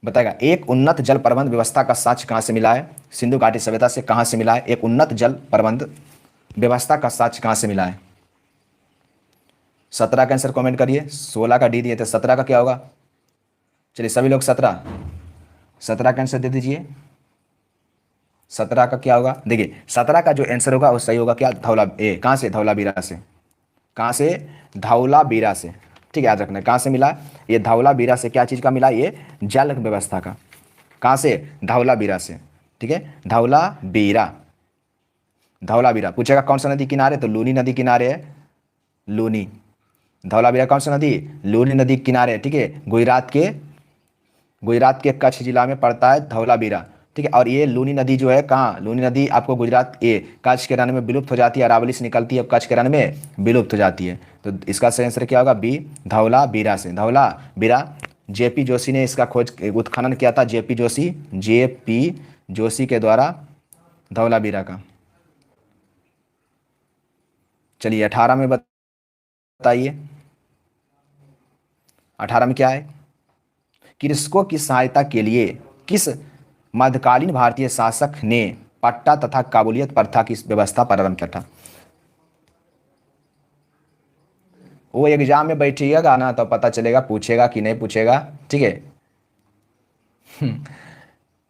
बताएगा एक उन्नत जल प्रबंध व्यवस्था का साक्ष्य कहाँ से मिला है? सिंधु घाटी सभ्यता से कहाँ से मिला है? एक उन्नत जल प्रबंध व्यवस्था का साक्ष्य कहाँ से मिला है? 17 का आंसर कमेंट करिए। 16 का डी दिए थे, 17 का क्या होगा? चलिए सभी लोग 17 का आंसर दे दीजिए। 17 का क्या होगा? देखिए 17 का जो आंसर होगा वो सही होगा क्या? कहाँ से? धौलावीरा से। कहाँ से? धौलावीरा से, ठीक है, याद रखना। कहाँ से मिला? ये धौलावीरा से क्या चीज़ का मिला? ये जल व्यवस्था का। कहाँ से? धौलावीरा से, ठीक है। धौलावीरा, धौलावीरा पूछेगा कौन सा नदी किनारे? तो लूनी नदी किनारे है, लूनी। धौलावीरा कौन सा नदी? लूनी नदी किनारे, ठीक है। गुजरात के कच्छ जिला में पड़ता है धौलावीरा, ठीक है। और ये लूनी नदी जो है कहाँ? लूनी नदी आपको गुजरात कच्छ के रण में विलुप्त हो जाती है, अरावली से निकलती है, कच्छ के रण में विलुप्त हो जाती है। तो इसका सही आंसर क्या होगा? बी, धौलावीरा से। धौलावीरा, जेपी जोशी ने इसका खोज उत्खनन किया था, जेपी जोशी के द्वारा धौलावीरा का। चलिए 18 में बताइए, 18 में क्या है? कृषकों की सहायता के लिए किस मध्यकालीन भारतीय शासक ने पट्टा तथा काबूलियत प्रथा की व्यवस्था प्रारंभ किया था? वो एग्जाम में बैठिएगा ना तो पता चलेगा पूछेगा कि नहीं पूछेगा, ठीक है।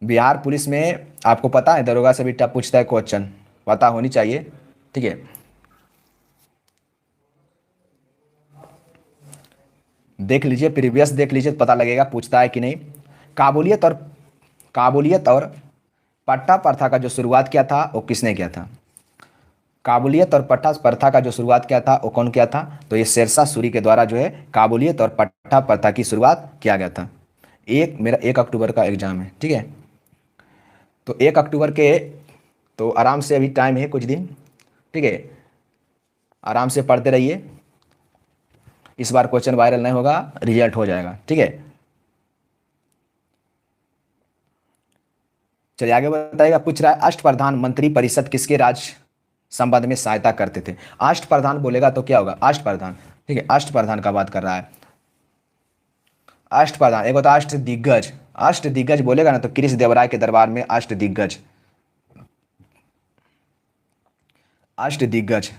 बिहार पुलिस में आपको पता है दरोगा से भी पूछता है क्वेश्चन, पता होनी चाहिए, ठीक है। देख लीजिए, प्रीवियस देख लीजिए तो पता लगेगा पूछता है कि नहीं। काबूलियत और पट्टा प्रथा का जो शुरुआत किया था वो किसने किया था? काबूलियत और पट्टा प्रथा का जो शुरुआत किया था वो कौन किया था? तो ये शेरशाह सूरी के द्वारा जो है काबूलियत और पट्टा प्रथा की शुरुआत किया गया था। मेरा 1 अक्टूबर का एग्जाम है, ठीक है। तो 1 अक्टूबर के, तो आराम से अभी टाइम है कुछ दिन, ठीक है, आराम से पढ़ते रहिए। इस बार क्वेश्चन वायरल नहीं होगा, रिजल्ट हो जाएगा, ठीक है। चलिए आगे बताइएगा, पूछ रहा है अष्टप्रधान मंत्री परिषद किसके राज्य संबंध में सहायता करते थे? अष्टप्रधान बोलेगा तो क्या होगा? अष्टप्रधान, ठीक है, अष्टप्रधान का बात कर रहा है। अष्टप्रधान एक होता है अष्ट दिग्गज। अष्ट दिग्गज बोलेगा ना तो कृष्ण देवराय के दरबार में अष्ट दिग्गज, अष्ट दिग्गज,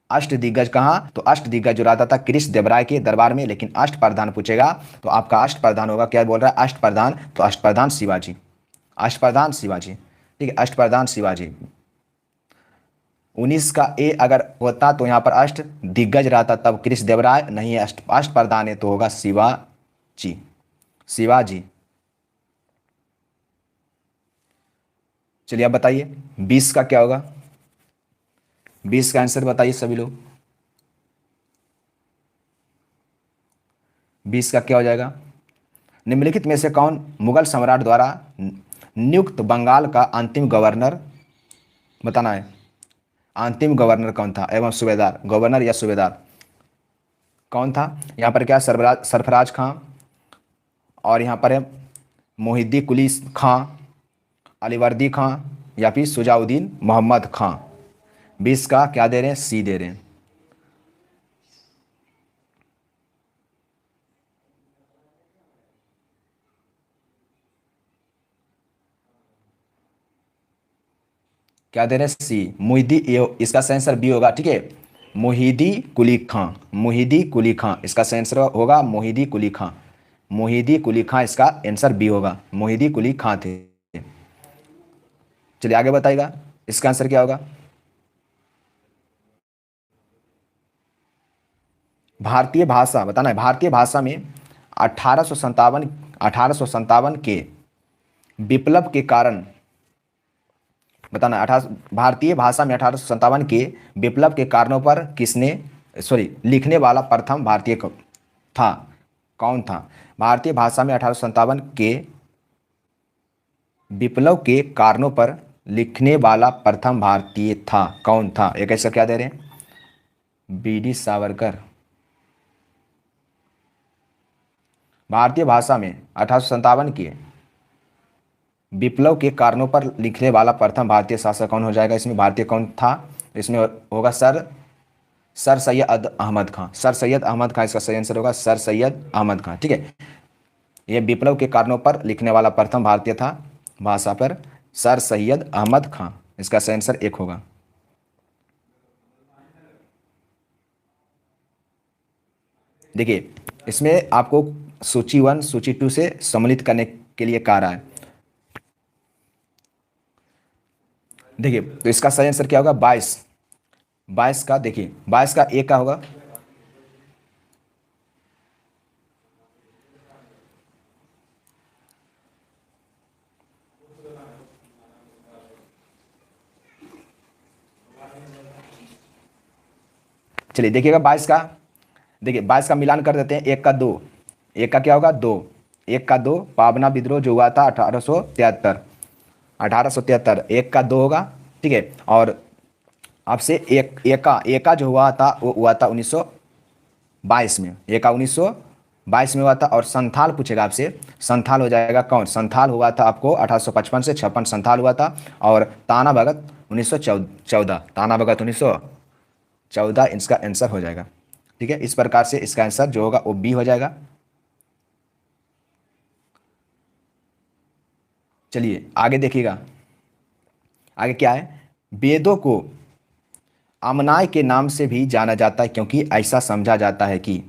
अष्ट दिग्गज कहाँ? तो अष्ट दिग्गज जो रहता था कृष्ण देवराय के दरबार में। लेकिन अष्ट प्रधान पूछेगा तो आपका अष्ट प्रधान होगा, क्या बोल रहा है? अष्ट प्रधान, तो अष्ट प्रधान शिवाजी, अष्ट प्रधान शिवाजी, ठीक है, अष्ट प्रधान शिवाजी। 19 का ए अगर होता तो यहाँ पर अष्ट दिग्गज रहता, तब कृष्ण देवराय नहीं है, अष्ट प्रधान है तो होगा शिवाजी, शिवाजी। चलिए अब बताइए 20 का क्या होगा? 20 का आंसर बताइए सभी लोग। 20 का क्या हो जाएगा? निम्नलिखित में से कौन मुगल सम्राट द्वारा नियुक्त बंगाल का अंतिम गवर्नर, बताना है। अंतिम गवर्नर कौन था एवं सूबेदार, गवर्नर या सूबेदार कौन था? यहाँ पर क्या सरफराज खां, और यहाँ पर है मोहिद्दी कुली खां, अलीवर्दी खां, या फिर सुजाउद्दीन मोहम्मद खां। 20 का क्या दे रहे हैं? सी दे रहे हैं। क्या दे रहे हैं? सी मुहिदी, इसका सही आंसर बी होगा, ठीक है। मोहिदी कुली खां, मोहिदी कुली खां इसका सही आंसर होगा, मोहिदी कुली खां। मोहिदी कुली खां इसका आंसर बी होगा, मोहिदी कुली खां थे। चलिए आगे बताइएगा, इसका आंसर क्या होगा? भारतीय भाषा बताना है। भारतीय भाषा में 1857 के विप्लव के कारण, बताना है। भारतीय भाषा में 1857 के विप्लव के कारणों पर किसने, सॉरी, लिखने वाला प्रथम भारतीय था, कौन था? भारतीय भाषा में 1857 के विप्लव के कारणों पर लिखने वाला प्रथम भारतीय था, कौन था? एक ऐसा क्या दे रहे हैं? बीडी सावरकर। भारतीय भाषा में 1857 के विप्लव के कारणों पर लिखने वाला प्रथम भारतीय शासक कौन हो जाएगा? इसमें भारतीय कौन था? इसमें होगा सर सैयद अहमद खां। सर सैयद अहमद खां इसका सही आंसर होगा, सर सैयद अहमद खां, ठीक है। ये विप्लव के कारणों पर लिखने वाला प्रथम भारतीय था भाषा पर, सर सैयद अहमद खां। इसका सही आंसर एक होगा। देखिए इसमें आपको सूची 1 सूची 2 से सम्मिलित करने के लिए कह रहा है। देखिए तो इसका सही आंसर क्या होगा? 22। 22 का देखिए, 22 का एक का होगा, चलिए देखिएगा 22 का। देखिए 22 का मिलान कर देते हैं, एक का दो, एक का क्या होगा? दो, एक का दो। पाबना विद्रोह जो हुआ था 1873, 1873 एक का दो होगा, ठीक है। और आपसे एका जो हुआ था वो हुआ था 1922 में, एका 1922 में हुआ था। और संथाल पूछेगा आपसे, संथाल हो जाएगा कौन? संथाल हुआ था आपको 1855 से 56 संथाल हुआ था। और ताना भगत 1914, ताना भगत 1914 इसका आंसर हो जाएगा, ठीक है। इस प्रकार से इसका आंसर जो होगा वो बी हो जाएगा। चलिए आगे देखिएगा, आगे क्या है? वेदों को अमनाय के नाम से भी जाना जाता है, क्योंकि ऐसा समझा जाता है कि,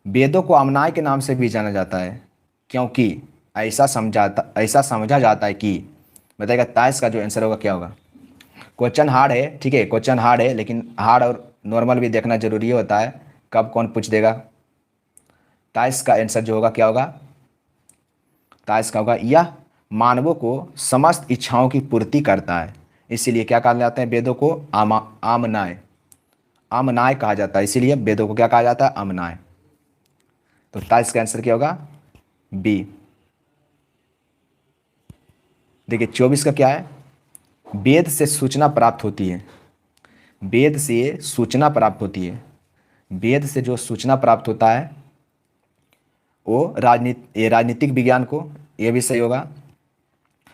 वेदों को अमनाय के नाम से भी जाना जाता है क्योंकि ऐसा समझा जाता है कि, बताइएगा ताइस का जो आंसर होगा क्या होगा? क्वेश्चन हार्ड है, ठीक है, क्वेश्चन हार्ड है, लेकिन हार्ड और नॉर्मल भी देखना जरूरी होता है, कब कौन पूछ देगा। ताइस का आंसर जो होगा क्या होगा? ताइस का होगा, यह मानवों को समस्त इच्छाओं की पूर्ति करता है, इसीलिए क्या कहा जाता है वेदों को? आमनाय, आमनाय कहा जाता है, इसीलिए वेदों को क्या कहा जाता है? आमनाय। तो ताइस का आंसर क्या होगा? बी। देखिए 24 का क्या है? वेद से सूचना प्राप्त होती है, वेद से सूचना प्राप्त होती है। वेद से जो सूचना प्राप्त होता है वो राजनीतिक विज्ञान को, ये भी सही होगा।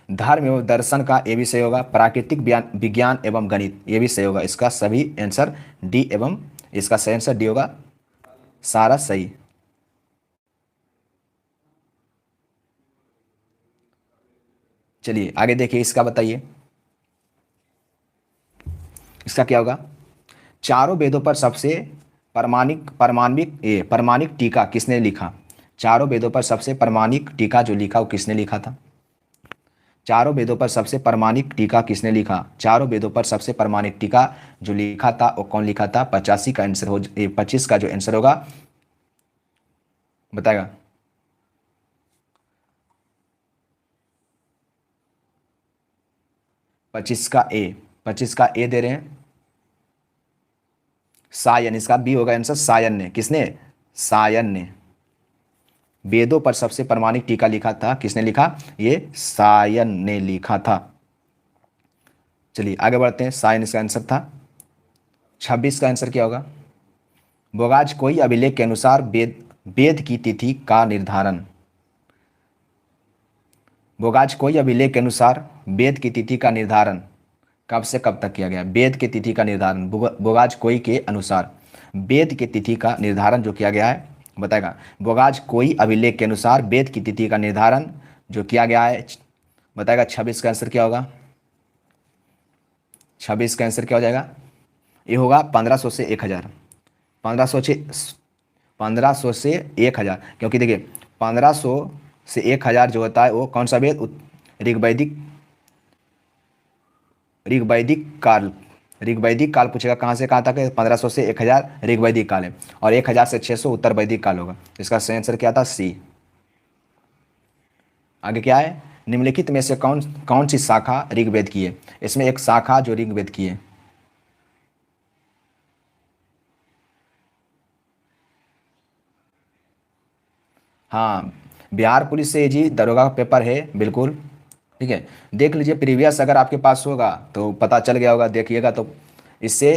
धर्म एवं दर्शन का, ये भी सही होगा। प्राकृतिक विज्ञान एवं गणित, ये भी सही होगा। इसका सभी आंसर डी एवं इसका सही आंसर डी होगा, सारा सही। चलिए आगे देखिए, इसका बताइए, इसका क्या होगा? चारों वेदों पर सबसे परमाणिक टीका किसने लिखा? चारों वेदों पर सबसे परमाणिक टीका जो लिखा वो किसने लिखा था? चारों वेदों पर सबसे परमाणिक टीका किसने लिखा? चारों वेदों पर सबसे परमाणिक टीका जो लिखा था वो कौन लिखा था? 85 का आंसर हो, 25 का जो आंसर होगा बताएगा। 25 का ए, 25 का ए दे रहे हैं, सायन, इसका बी होगा आंसर, सायन ने, किसने, सायन ने वेदों पर सबसे प्रमाणिक टीका लिखा था, किसने लिखा, ये सायन ने लिखा था। चलिए आगे बढ़ते हैं, सायन इसका आंसर था। 26 का आंसर क्या होगा, बोगाज कोई अभिलेख के अनुसार वेद वेद की तिथि का निर्धारण, बोगाज कोई अभिलेख के अनुसार वेद की तिथि का निर्धारण कब से कब तक किया गया, वेद की तिथि का निर्धारण बोगाज कोई के अनुसार वेद की तिथि का निर्धारण जो किया गया है, बताएगा, बोगाज कोई अभिलेख के अनुसार वेद की तिथि का निर्धारण जो किया गया है, बताएगा। 26 का आंसर क्या होगा, 26 का आंसर क्या हो जाएगा, ये होगा 1500 से 1000, 1500 से 1000, क्योंकि देखिए 1500 से 1000 जो होता है वो कौन सा वेद, ऋग्वैदिक, ऋग्वैदिक काल पूछेगा कहाँ से कहाँ तक है, 1500 से 1000 ऋग्वैदिक काल है, और 1000 से 600 उत्तर वैदिक काल होगा। इसका सही आंसर क्या था, सी। आगे क्या है, निम्नलिखित में से कौन कौन सी शाखा ऋग्वेद की है, इसमें एक शाखा जो ऋग्वेद की है, हाँ, बिहार पुलिस से जी दरोगा का पेपर है, बिल्कुल ठीक है। देख लीजिए प्रीवियस अगर आपके पास होगा तो पता चल गया होगा, देखिएगा तो इससे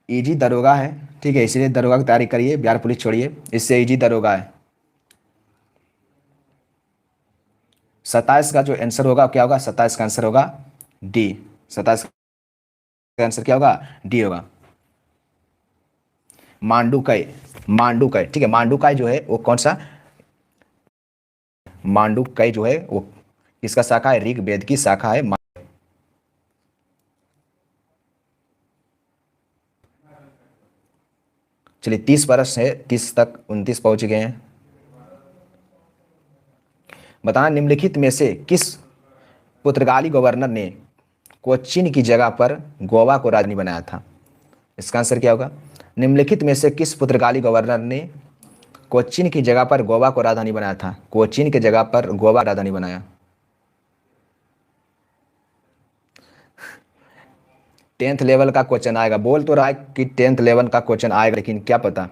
इजी दरोगा है, ठीक है, इसलिए दरोगा की तैयारी करिए, बिहार पुलिस छोड़िए, इससे इजी दरोगा है। 27 का जो आंसर होगा क्या होगा, 27 का आंसर होगा डी, 27 का आंसर क्या होगा, डी होगा। मांडुकय, मांडुकय, ठीक है, मांडुकय जो है वो कौन सा, मांडुकय जो है वो किसका शाखा है, ऋग्वेद की शाखा है। चलिए 30 वर्ष है, 30 तक 29 पहुंच गए हैं। बताना निम्नलिखित में से किस पुर्तगाली गवर्नर ने कोचीन की जगह पर गोवा को राजधानी बनाया था, इसका आंसर क्या होगा, निम्नलिखित में से किस पुर्तगाली गवर्नर ने कोचीन की जगह पर गोवा को राजधानी बनाया था, कोचीन की जगह पर गोवा राजधानी बनाया। 10th लेवल का क्वेश्चन आएगा, बोल तो रहा है कि 10th लेवल का क्वेश्चन आएगा, लेकिन क्या पता,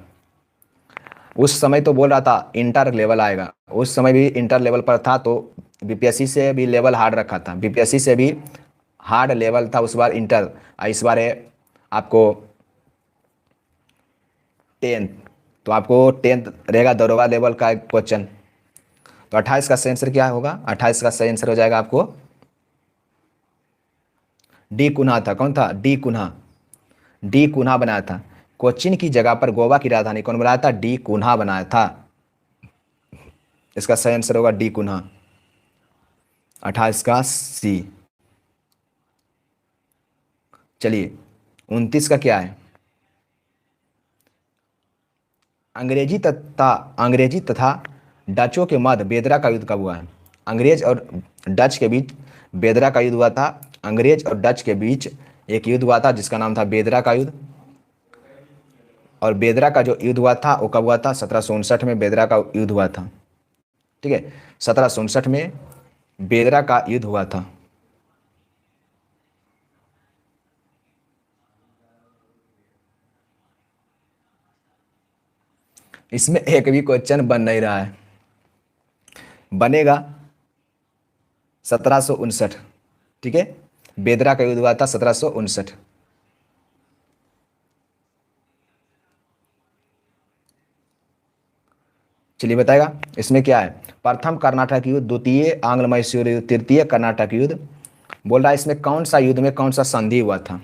उस समय तो बोल रहा था इंटर लेवल आएगा, उस समय भी इंटर लेवल पर था तो बीपीएससी से भी लेवल हार्ड रखा था, बीपीएससी से भी हार्ड लेवल था उस बार इंटर, इस बार है आपको 10th, तो आपको 10th रहेगा दरोगा लेवल का क्वेश्चन। तो 28 का सही आंसर क्या होगा, 28 का सही आंसर हो जाएगा आपको डी कुन्हा था, कौन था, डी कुन्हा, डी कुन्हा बनाया था, कोचीन की जगह पर गोवा की राजधानी कौन बनाया था, डी कुन्हा बनाया था। इसका सही आंसर होगा डी कुन्हा, 28 का सी। चलिए 29 का क्या है, अंग्रेजी तथा डचों के मध्य बेदरा का युद्ध कब हुआ है, अंग्रेज और डच के बीच बेदरा का युद्ध हुआ था, अंग्रेज और डच के बीच एक युद्ध हुआ था जिसका नाम था बेदरा का युद्ध, और बेदरा का जो युद्ध हुआ था वो कब हुआ था, 1759 में बेदरा का युद्ध हुआ था, ठीक है, 1759 में बेदरा का युद्ध हुआ था। इसमें एक भी क्वेश्चन बन नहीं रहा है, बनेगा 1759, ठीक है, बेदरा का युद्ध हुआ था 1759। चलिए बताएगा इसमें क्या है, प्रथम कर्नाटक युद्ध, द्वितीय आंग्ल मैसूर युद्ध, तृतीय कर्नाटक युद्ध, बोल रहा है इसमें कौन सा युद्ध में कौन सा संधि हुआ था,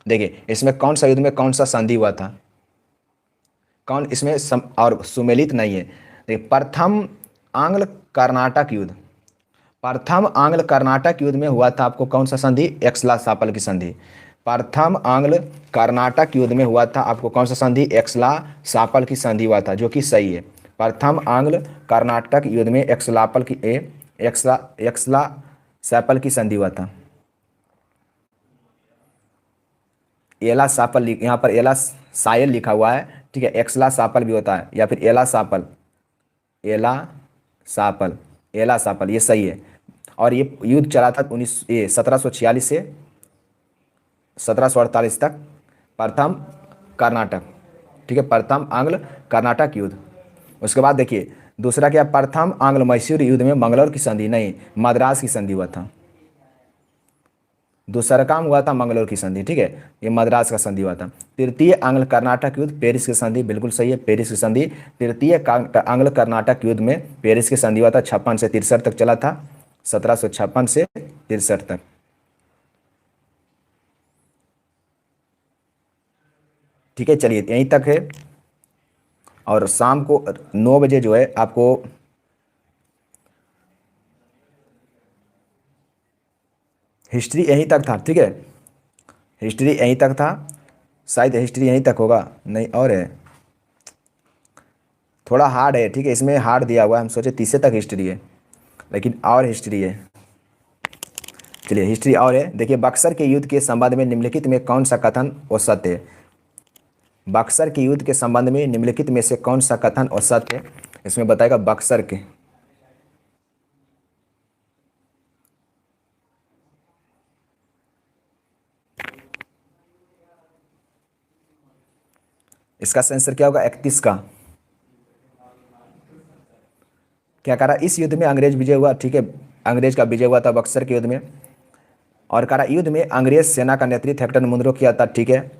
देखिए इसमें कौन सा युद्ध में कौन सा संधि हुआ था, कौन इसमें और सुमेलित नहीं है, देखिए प्रथम आंग्ल कर्नाटक युद्ध, प्रथम आंग्ल कर्नाटक युद्ध में हुआ था आपको कौन सा संधि, एक्सला सापल की संधि, प्रथम आंग्ल कर्नाटक युद्ध में हुआ था आपको कौन सा संधि, एक्सला सापल की संधि हुआ था, जो कि सही है, प्रथम आंग्ल कर्नाटक युद्ध में एक्सलापल की एक्सला सैपल की संधि हुआ था। एला सापल, यहाँ पर एला सायल लिखा हुआ है, ठीक है, एक्सला सापल भी होता है या फिर एला सापल, एला सापल, एला सापल, ये सही है। और ये युद्ध चला था 1746 से 1748 तक। प्रथम कर्नाटक, ठीक है, प्रथम आंग्ल कर्नाटक युद्ध। उसके बाद देखिए दूसरा क्या, प्रथम आंग्ल मैसूर युद्ध में मंगलौर की संधि नहीं, मद्रास की संधि हुआ था। दूसरा काम हुआ था मंगलौर की संधि, ठीक है, ये मद्रास का संधि हुआ था। तृतीय आंग्ल कर्नाटक युद्ध, पेरिस की संधि, बिल्कुल सही है, पेरिस की संधि। तृतीय आंग्ल कर्नाटक युद्ध में पेरिस की संधि हुआ था, 56 से 63 तक चला था, 1756 से 63 तक। ठीक है, चलिए यहीं तक है। और शाम को 9 बजे जो है आपको हिस्ट्री यहीं तक था, ठीक है, हिस्ट्री यहीं तक था, शायद हिस्ट्री यहीं तक होगा, नहीं और है, थोड़ा हार्ड है, ठीक है, इसमें हार्ड दिया हुआ है, हम सोचे 30 तक हिस्ट्री है, लेकिन और हिस्ट्री है। चलिए हिस्ट्री और है, देखिए बक्सर के युद्ध के संबंध में निम्नलिखित में कौन सा कथन और सत्य है। बक्सर के युद्ध के संबंध में निम्नलिखित में से कौन सा कथन और सत्य है, इसमें बताएगा बक्सर के। इसका आंसर क्या होगा, 31 का। क्या कह रहा, इस युद्ध में अंग्रेज विजय हुआ, ठीक है, अंग्रेज का विजय हुआ था बक्सर के युद्ध में। और कह रहा युद्ध में अंग्रेज सेना का नेतृत्व हेक्टर मुनरो किया था, ठीक है।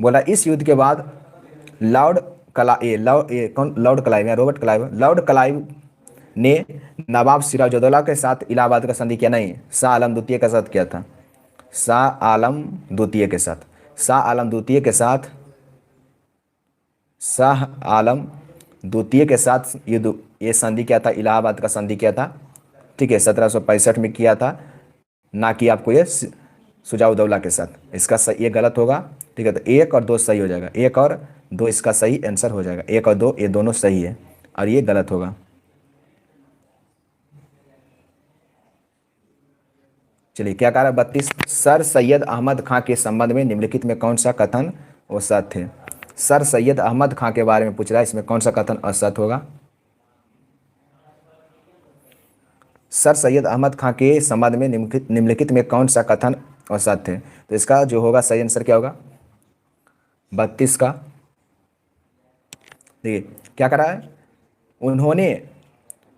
बोला इस युद्ध के बाद लॉर्ड क्लाइव या रॉबर्ट क्लाइव, लॉर्ड क्लाइव ने नवाब सिराजुद्दौला के साथ इलाहाबाद का संधि किया, नहीं, शाह आलम द्वितीय के साथ किया था, शाह आलम द्वितीय के साथ, शाह आलम द्वितीय के साथ, शाह आलम द्वितीय के साथ युद्ध, ये संधि किया था, इलाहाबाद का संधि किया था, ठीक है, 1765 में किया था, ना कि आपको ये शुजाउद्दौला के साथ। इसका सही, ये गलत होगा, ठीक है, तो 1 और 2 सही हो जाएगा, 1 और 2 इसका सही आंसर हो जाएगा, 1 और 2 ये दोनों सही है और ये गलत होगा। चलिए क्या कह रहा है 32, सर सैयद अहमद खां के संबंध में निम्नलिखित में कौन सा कथन और सत्य है। सर सैयद अहमद खां के बारे में पूछ रहा है, इसमें कौन सा कथन असत्य होगा। सर सैयद अहमद खां के संबंध में निम्नलिखित में कौन सा कथन और सत्य है, तो इसका जो होगा सही आंसर क्या होगा, 32 का। देखिए क्या कह रहा है,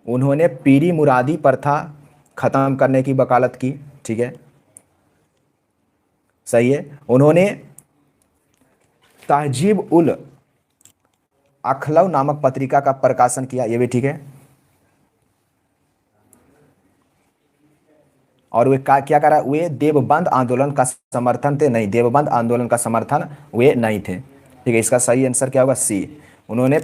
उन्होंने पीरी मुरादी प्रथा खत्म करने की वकालत की, ठीक है, सही है। उन्होंने तहजीब उल अखलव नामक पत्रिका का प्रकाशन किया, ये भी ठीक है। और वे क्या करा, वे देवबंद आंदोलन का समर्थन थे, नहीं, देवबंद आंदोलन का समर्थन वे नहीं थे, ठीक है, इसका सही आंसर क्या होगा, सी। उन्होंने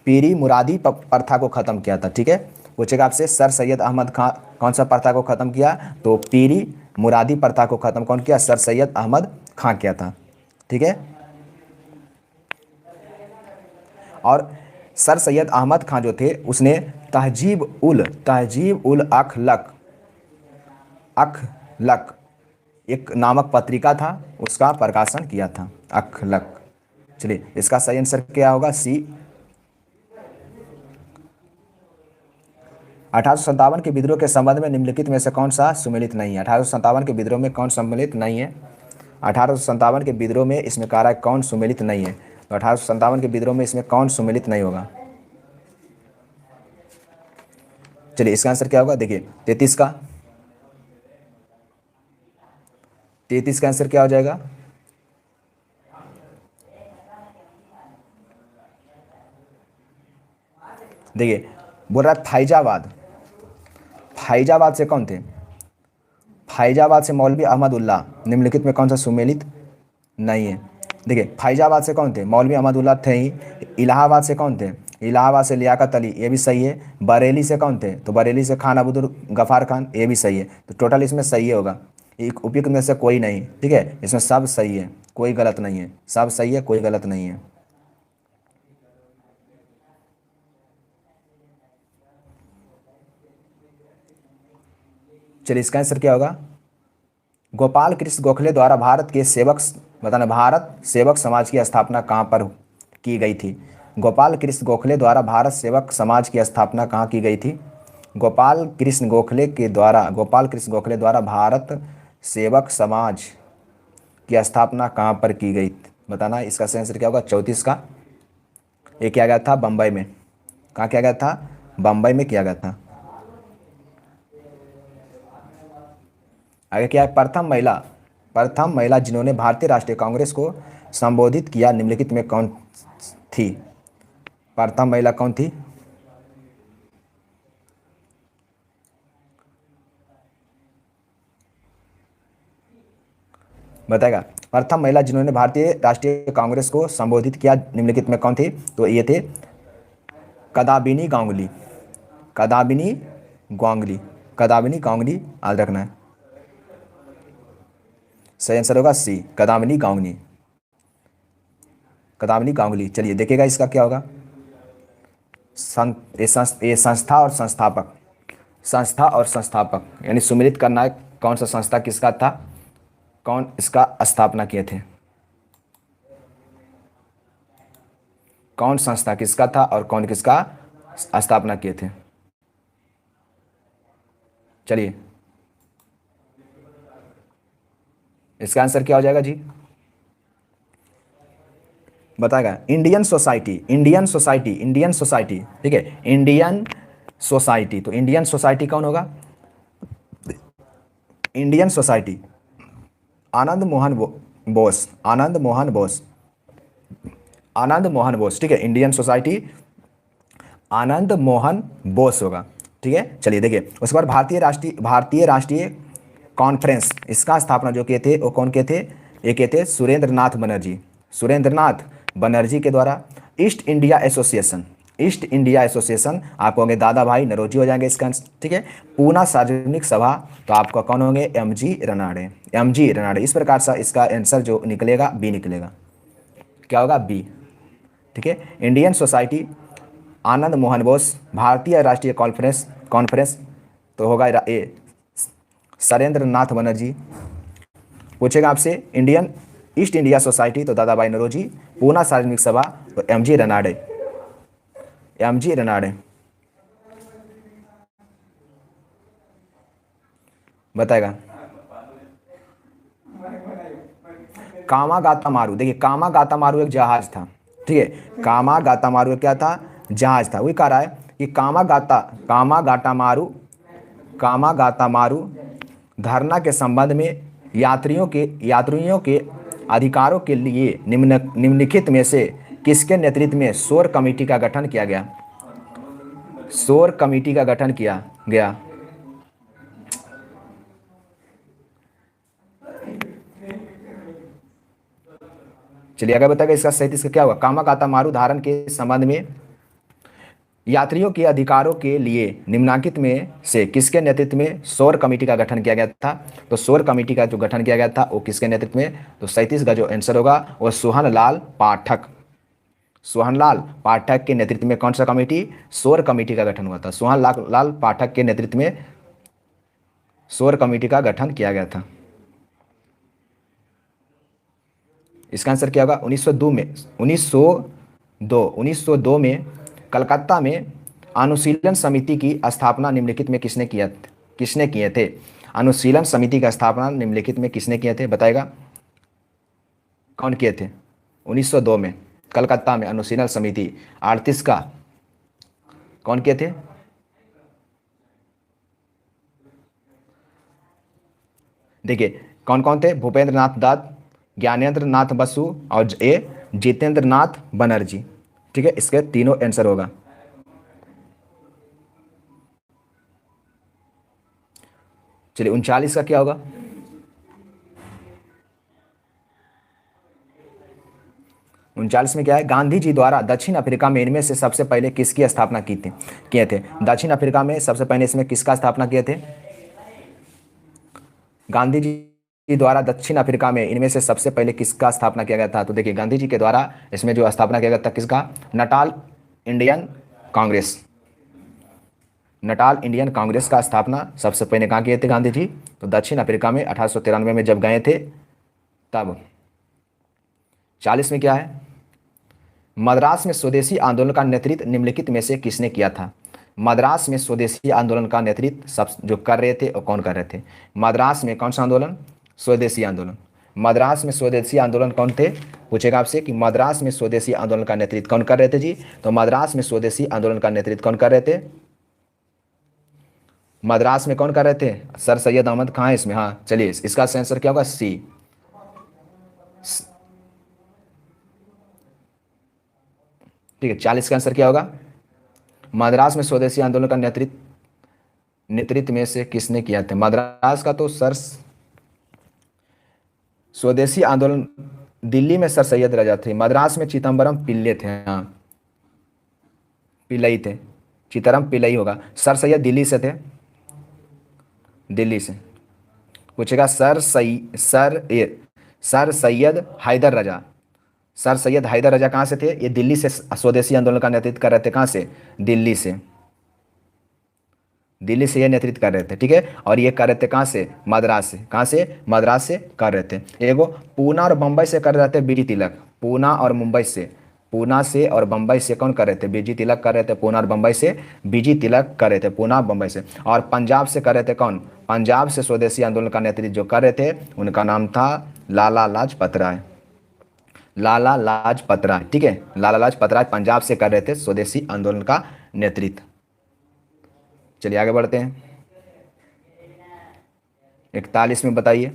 पीरी मुरादी प्रथा को ख़त्म किया था, ठीक है। पूछेगा आपसे सर सैयद अहमद खां कौन सा प्रथा को ख़त्म किया, तो पीरी मुरादी प्रथा को ख़त्म कौन किया, सर सैयद अहमद खां किया था, ठीक है। और सर सैयद अहमद खां जो थे उसने तहजीब उल अखलक एक नामक पत्रिका था, उसका प्रकाशन किया था, अखलक। चलिए इसका सही आंसर क्या होगा, सी। 1857 के विद्रोह के संबंध में निम्नलिखित में से कौन सा सुमेलित नहीं है। 1857 के विद्रोह में कौन सम्मिलित नहीं है, 1857 के विद्रोह में इसमें कह रहा है कौन सुमेलित नहीं है, तो 1857 के विद्रोह में इसमें कौन सुमेलित नहीं होगा। चलिए इसका आंसर क्या होगा, देखिए 33 का, 33 का आंसर क्या हो जाएगा, देखिए बोल रहा है फैजाबाद से कौन थे, फैजाबाद से मौलवी अहमद उल्लाह, निम्नलिखित में कौन सा सुमेलित नहीं है। देखिए फैजाबाद से कौन थे, मौलवी अहमद उल्लाह थे ही। इलाहाबाद से कौन थे, इलाहाबाद से लियाकत अली, ये भी सही है। बरेली से कौन थे, तो बरेली से खान अब्दुल गफ़ार खान, ये भी सही है। तो टोटल इसमें सही होगा, एक उपयुक्त में से कोई नहीं, ठीक है, इसमें सब सही है, कोई गलत नहीं है, सब सही है, कोई गलत नहीं है। चलिए इसका आंसर क्या होगा, गोपाल कृष्ण गोखले द्वारा भारत सेवक समाज की स्थापना कहाँ पर की गई थी। गोपाल कृष्ण गोखले द्वारा भारत सेवक समाज की स्थापना कहाँ की गई थी, गोपाल कृष्ण गोखले द्वारा भारत सेवक समाज की स्थापना कहाँ पर की गई? बताना। इसका सही आंसर क्या होगा? 34 का। ये किया गया था बम्बई में। कहाँ किया गया था? बम्बई में किया गया था। आगे क्या है? प्रथम महिला जिन्होंने भारतीय राष्ट्रीय कांग्रेस को संबोधित किया निम्नलिखित में कौन थी? प्रथम महिला कौन थी? बताएगा। प्रथम महिला जिन्होंने भारतीय राष्ट्रीय कांग्रेस को संबोधित किया निम्नलिखित में कौन थी? तो ये थे कदाबिनी गांगुली। कदाबिनी गांगुली। कदाबिनी गांगुली याद रखना है। सही आंसर होगा सी, कदामिनी गांगुली। कदामिनी गांगुली। चलिए देखिएगा इसका क्या होगा। ये संस्था और संस्थापक। संस्था और संस्थापक यानी सुमिलित करना है कौन सा संस्था किसका था, कौन इसका स्थापना किए थे। कौन संस्था किसका था और कौन किसका स्थापना किए थे। चलिए इसका आंसर क्या हो जाएगा जी? बताएगा। Indian society. Indian society. Indian society. ठीक है, इंडियन सोसाइटी। तो इंडियन सोसाइटी कौन होगा? Indian society Anand Mohan Bose. आनंद मोहन बोस। आनंद मोहन बोस। ठीक है, इंडियन सोसाइटी आनंद मोहन बोस होगा। ठीक है, चलिए देखिए उसके बाद भारतीय राष्ट्रीय कॉन्फ्रेंस, इसका स्थापना जो किए थे वो कौन किए थे? ये किए थे सुरेंद्र नाथ बनर्जी। सुरेंद्र नाथ बनर्जी के द्वारा। East India association. East India association आप होंगे दादा भाई नरोजी हो जाएंगे इसका। ठीक है, पूना सार्वजनिक सभा तो आपका कौन होंगे? एमजी रनाड़े। एमजी रनाड़े। इस प्रकार से इसका आंसर जो निकलेगा बी निकलेगा। क्या होगा? बी। ठीक है, इंडियन सोसाइटी आनंद मोहन बोस। भारतीय राष्ट्रीय कॉन्फ्रेंस कॉन्फ्रेंस तो होगा ए सरेंद्र नाथ बनर्जी। पूछेगा आपसे इंडियन ईस्ट इंडिया सोसाइटी तो दादा भाई नरोजी। पूना सार्वजनिक सभा तो एमजी रनाड़े। एमजी रनाड़े। बताएगा। कामागाता मारू। देखिए कामागाता मारू एक जहाज था। ठीक है, कामागाता मारू क्या था? जहाज था। वही कह रहा है कि कामागाता मारू धरना के संबंध में यात्रियों के अधिकारों के लिए निम्नलिखित में से किसके नेतृत्व में शोर कमेटी का गठन किया गया? शोर कमेटी का गठन किया गया। चलिए आगे बताएगा इसका सही इसका क्या होगा? कामागाता मारू धारण के संबंध में यात्रियों के अधिकारों के लिए निम्नांकित में से किसके नेतृत्व में शोर कमेटी का गठन किया गया था? तो शोर कमेटी का जो गठन किया गया था वो किसके नेतृत्व में? तो 37 का जो आंसर होगा वो सोहनलाल पाठक। सोहनलाल पाठक के नेतृत्व में कौन सा कमेटी? शोर कमेटी का गठन हुआ था। सोहनलाल पाठक के नेतृत्व में शोर कमेटी का गठन किया गया था। इसका आंसर क्या होगा? 1902 में कलकत्ता में अनुशीलन समिति की स्थापना निम्नलिखित में किसने किए थे? अनुशीलन समिति का स्थापना निम्नलिखित में किसने किए थे? बताएगा। कौन किए थे? 1902 में कलकत्ता में अनुशीलन समिति 38 का कौन किए थे? देखिए कौन कौन थे? भूपेंद्र नाथ दत्त, ज्ञानेंद्र नाथ बसु और जितेंद्र नाथ बनर्जी। ठीक है, इसके तीनों आंसर होगा। चलिए 39 का क्या होगा? 39 में क्या है? गांधी जी द्वारा दक्षिण अफ्रीका में इनमें से सबसे पहले किसकी स्थापना किए थे? दक्षिण अफ्रीका में सबसे पहले इसमें किसका स्थापना किए थे? गांधी जी द्वारा दक्षिण अफ्रीका में इनमें से सबसे पहले किसका स्थापना किया गया था? तो देखिए गांधी जी के द्वारा इसमें जो स्थापना किया गया था किसका? Natal Indian Congress. Natal Indian Congress का स्थापना सबसे पहले कहाँ किए थे गांधी जी? तो दक्षिण अफ्रीका में 1893 में जब गए थे तब। 40 में क्या है? मद्रास में स्वदेशी आंदोलन का नेतृत्व निम्नलिखित में से किसने किया था? मद्रास में स्वदेशी आंदोलन का नेतृत्व सब जो कर रहे थे और कौन कर रहे थे? मद्रास में कौन सा आंदोलन? स्वदेशी आंदोलन। मद्रास में स्वदेशी आंदोलन कौन थे? पूछेगा आपसे कि मद्रास में स्वदेशी आंदोलन का नेतृत्व कौन कर रहे थे जी? तो मद्रास में स्वदेशी आंदोलन का नेतृत्व कौन कर रहे थे? मद्रास में कौन कर रहे थे? सर सैयद अहमद खां है इसमें। हाँ चलिए, इसका आंसर क्या होगा? सी। ठीक है, 40 का आंसर क्या होगा? मद्रास में स्वदेशी आंदोलन का नेतृत्व में से किसने किया था? मद्रास का तो सर स्वदेशी आंदोलन दिल्ली में सर सैयद रजा थे, मद्रास में चिदम्बरम पिल्ले थे। हाँ पिल्लई थे, चिदम्बरम पिल्लई होगा। सर सैयद दिल्ली से थे, दिल्ली से। पूछेगा सर सैयद हैदर रजा। सर सैयद हैदर रजा कहाँ से थे? ये दिल्ली से स्वदेशी आंदोलन का नेतृत्व कर रहे थे। कहाँ से? दिल्ली से। दिल्ली से ये नेतृत्व कर रहे थे, ठीक है। और ये कर रहे थे कहाँ से? मद्रास से। कहाँ से? मद्रास से कर रहे थे। एगो पूना और बम्बई से कर रहे थे बीजी तिलक। पूना और मुंबई से, पूना से और बम्बई से कौन कर रहे थे? बीजी तिलक कर रहे थे। पूना और बम्बई से बीजी तिलक कर रहे थे, पूना बम्बई से। और पंजाब से कर रहे थे कौन? पंजाब से स्वदेशी आंदोलन का नेतृत्व जो कर रहे थे उनका नाम था लाला लाजपत राय। लाला लाजपत राय, ठीक है। लाला लाजपत राय पंजाब से कर रहे थे स्वदेशी आंदोलन का नेतृत्व। चलिए आगे बढ़ते हैं। 41 में बताइए,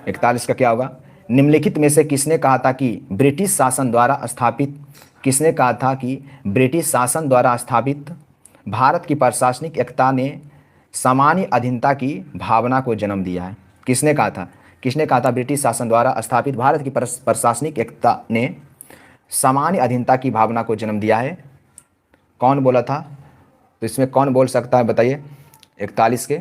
41 का क्या होगा? निम्नलिखित में से किसने कहा था कि ब्रिटिश शासन द्वारा स्थापित, किसने कहा था कि ब्रिटिश शासन द्वारा स्थापित भारत की प्रशासनिक एकता ने सामान्य अधीनता की भावना को जन्म दिया है? किसने कहा था? किसने कहा था ब्रिटिश शासन द्वारा स्थापित भारत की प्रशासनिक एकता ने सामान्य अधीनता की भावना को जन्म दिया है? कौन बोला था? तो इसमें कौन बोल सकता है बताइए? 41 के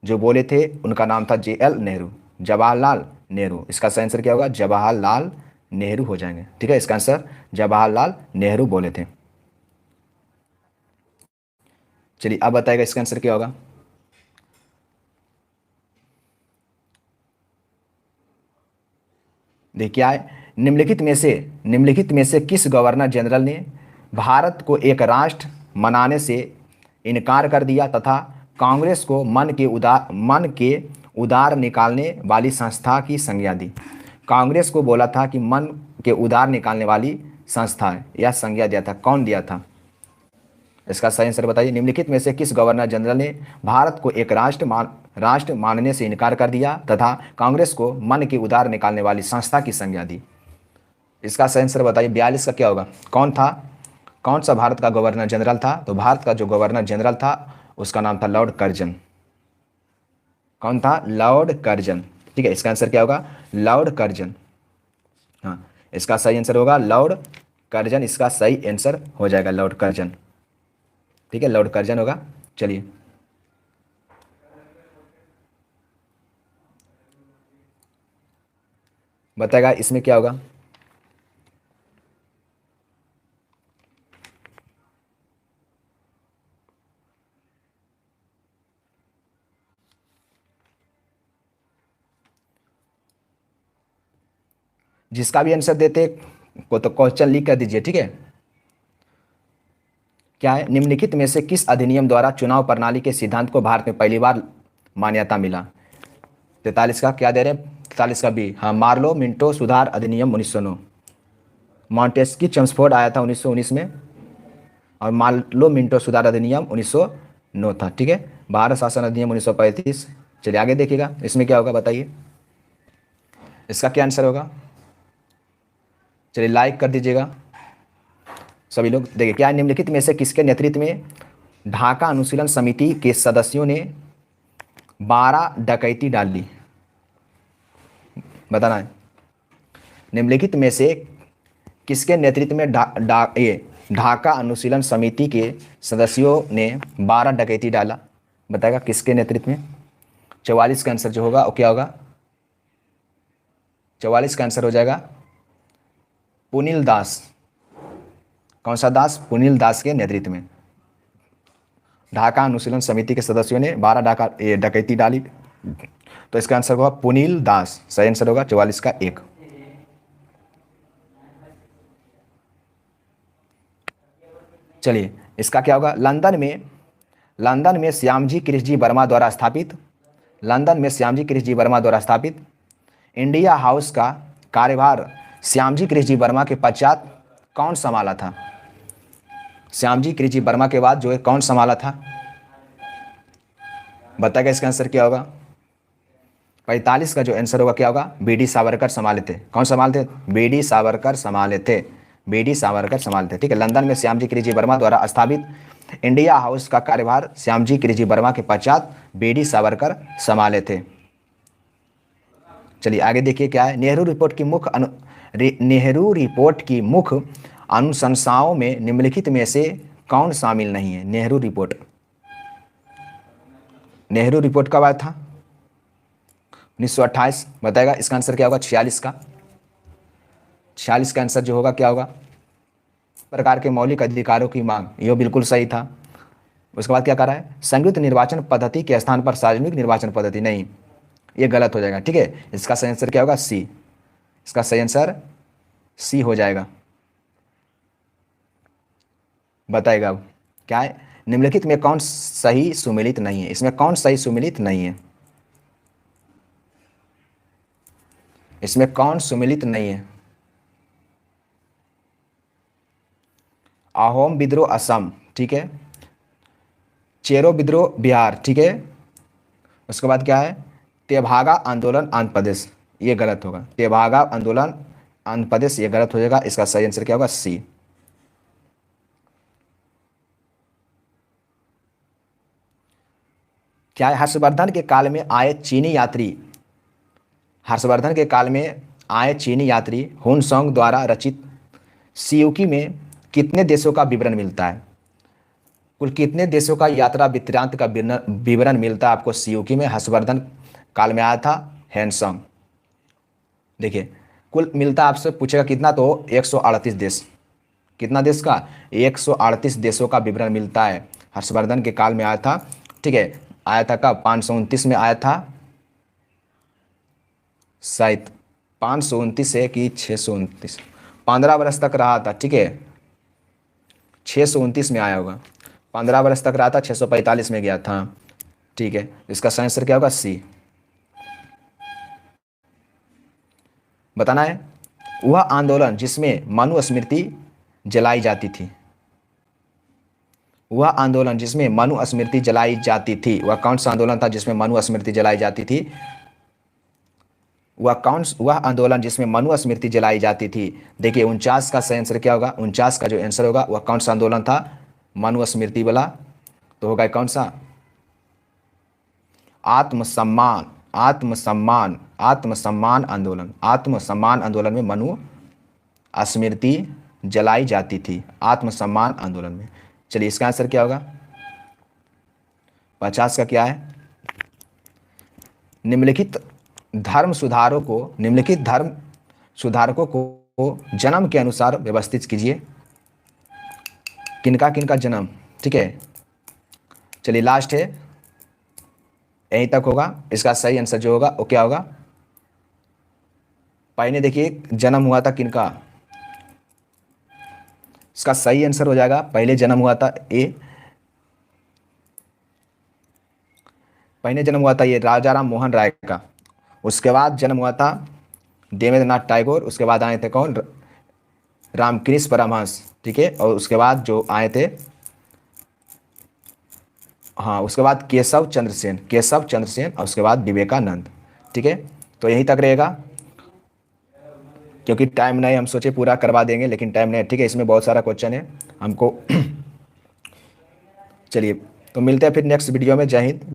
जो बोले थे उनका नाम था JL नेहरू, जवाहरलाल नेहरू। इसका सही आंसर क्या होगा? जवाहरलाल नेहरू हो जाएंगे, ठीक है। इसका आंसर जवाहरलाल नेहरू बोले थे। चलिए अब बताएगा इसका आंसर क्या होगा? देखिए क्या है, निम्नलिखित में से किस गवर्नर जनरल ने भारत को एक राष्ट्र मनाने से इनकार कर दिया तथा कांग्रेस को मन के उदार निकालने वाली संस्था की संज्ञा दी? कांग्रेस को बोला था कि मन के उदार निकालने वाली संस्था है, यह संज्ञा दिया था। कौन दिया था? इसका सही आंसर बताइए। निम्नलिखित में से किस गवर्नर जनरल ने भारत को एक राष्ट्र मानने से इनकार कर दिया तथा कांग्रेस को मन की उधार निकालने वाली संस्था की संज्ञा दी? इसका सही आंसर बताइए। 42 का क्या होगा? कौन था? कौन सा भारत का गवर्नर जनरल था? तो भारत का जो गवर्नर जनरल था उसका नाम था लॉर्ड कर्जन। कौन था? लॉर्ड कर्जन, ठीक है। इसका आंसर क्या होगा? Lord Curzon. हाँ इसका सही आंसर होगा लॉर्ड कर्जन। इसका सही आंसर हो जाएगा लॉर्ड कर्जन, ठीक है। लॉर्ड कर्जन होगा। चलिए बताएगा इसमें क्या होगा? जिसका भी आंसर देते को तो क्वेश्चन लिख कर दीजिए, ठीक है। क्या है? निम्नलिखित में से किस अधिनियम द्वारा चुनाव प्रणाली के सिद्धांत को भारत में पहली बार मान्यता मिला? 43 का क्या दे रहे हैं? 43 का बी। हाँ मार्लो मिंटो सुधार अधिनियम 1909। मॉन्टेस्की चम्सफोर्ड आया था 1919 में और मार्लो मिंटो सुधार अधिनियम 1909 था, ठीक है। भारत शासन अधिनियम 1935। चलिए आगे देखिएगा इसमें क्या होगा बताइए? इसका क्या आंसर होगा? चलिए लाइक कर दीजिएगा सभी लोग। देखिए क्या है, निम्नलिखित में से किसके नेतृत्व में ढाका अनुशीलन समिति के सदस्यों ने 12 डकैती डाली? बताना है। निम्नलिखित में से किसके नेतृत्व में ढाका अनुशीलन समिति के सदस्यों ने 12 डकैती डाला? बताएगा किसके नेतृत्व में? 44 का आंसर जो होगा वो क्या होगा? 44 का आंसर हो जाएगा पुनील दास। कौन सा दास? पुनील दास के नेतृत्व में ढाका अनुशीलन समिति के सदस्यों ने 12 डकैती डाली। तो इसका आंसर होगा पुनील दास। सही आंसर होगा 44 का 1। चलिए इसका क्या होगा? लंदन में श्यामजी कृष्णजी वर्मा द्वारा स्थापित, लंदन में श्यामजी कृष्णजी वर्मा द्वारा स्थापित इंडिया हाउस का कार्यभार श्यामजी कृष्णजी वर्मा के पश्चात कौन संभाला था? श्यामजी कृष्णजी वर्मा के बाद जो है कौन संभाला था? बताइएगा इसका आंसर क्या होगा? 45 का जो आंसर होगा क्या होगा? बीडी सावरकर संभाले थे। कौन संभालते? बीडी सावरकर संभाले थे, बीडी सावरकर संभाले थे। ठीक है, लंदन में श्यामजी कृष्णजी वर्मा द्वारा स्थापित इंडिया हाउस का कार्यभार श्यामजी कृष्णजी वर्मा के पश्चात बीडी सावरकर संभाले थे। चलिए आगे देखिए क्या है। नेहरू रिपोर्ट की मुख्य अनुशंसाओं में निम्नलिखित में से कौन शामिल नहीं है? नेहरू रिपोर्ट कब आया था? 1928। बताएगा इसका आंसर क्या होगा? 46 का। 46 का आंसर जो होगा क्या होगा? प्रकार के मौलिक अधिकारों की मांग, यह बिल्कुल सही था। उसके बाद क्या कर रहा है? संयुक्त निर्वाचन पद्धति के स्थान पर सार्वजनिक निर्वाचन पद्धति, नहीं, ये गलत हो जाएगा। ठीक है, इसका सही आंसर क्या होगा? सी। इसका सही आंसर सी हो जाएगा। बताएगा अब क्या है? निम्नलिखित में कौन सही सुमेलित नहीं है? इसमें कौन सही सुमेलित नहीं है? इसमें कौन सुमेलित नहीं है? अहोम विद्रोह असम, ठीक है, चेरो विद्रोह बिहार, ठीक है, उसके बाद क्या है? तेभागा आंदोलन आंध्र प्रदेश, ये गलत होगा। तेभागा आंदोलन आंध्र प्रदेश, ये गलत हो जाएगा। इसका सही आंसर क्या होगा? सी। क्या है? हर्षवर्धन के काल में आए चीनी यात्री, हर्षवर्धन के काल में आए चीनी यात्री हुनसोंग द्वारा रचित सियूकी में कितने देशों का विवरण मिलता है? कुल कितने देशों का यात्रा वृत्तांत का विवरण मिलता है आपको सियूकी में? हर्षवर्धन काल में आया था हुनसोंग। देखिए कुल मिलता, आपसे पूछेगा कितना, तो 138 देश। कितना देश का? 138 देशों का विवरण मिलता है। हर्षवर्धन के काल में आया था। ठीक है, आया था कब? 529 में आया था शायद, 529 है कि 629, 15 वर्ष तक रहा था। ठीक है, 629 में आया होगा, 15 वर्ष तक रहा था, 645 में गया था। ठीक है, इसका सही आंसर क्या होगा? सी। बताना है। वह आंदोलन जिसमें मनुस्मृति जलाई जाती थी, वह आंदोलन जिसमें मनुस्मृति जलाई जाती थी, वह कौन सा आंदोलन था जिसमें मनुस्मृति जलाई जाती थी? वह आंदोलन जिसमें मनुस्मृति जलाई जाती थी? देखिए 49 का सही आंसर क्या होगा? 49 का जो आंसर होगा वह कौन सा आंदोलन था मनुस्मृति वाला? तो होगा कौन सा? आत्मसम्मान, आत्मसम्मान, आत्मसम्मान आंदोलन। आत्मसम्मान आंदोलन में मनु स्मृति जलाई जाती थी, आत्मसम्मान आंदोलन में। चलिए इसका आंसर क्या होगा? 50 का क्या है? निम्नलिखित धर्म सुधारकों को जन्म के अनुसार व्यवस्थित कीजिए। किनका किनका जन्म? ठीक है, चलिए लास्ट है, यहीं तक होगा। इसका सही आंसर जो होगा वो क्या होगा? पहले देखिए जन्म हुआ था किनका? इसका सही आंसर हो जाएगा, पहले जन्म हुआ था पहले जन्म हुआ था ये राजा राम मोहन राय का। उसके बाद जन्म हुआ था देवेंद्रनाथ टैगोर। उसके बाद आए थे कौन? रामकृष्ण परमहंस। ठीक है, और उसके बाद जो आए थे, हाँ, उसके बाद केशव चंद्र सेन, और उसके बाद विवेकानंद। ठीक है, तो यहीं तक रहेगा क्योंकि टाइम नहीं, हम सोचे पूरा करवा देंगे लेकिन टाइम नहीं। ठीक है, इसमें बहुत सारा क्वेश्चन है हमको। चलिए तो मिलते हैं फिर नेक्स्ट वीडियो में। जय हिंद।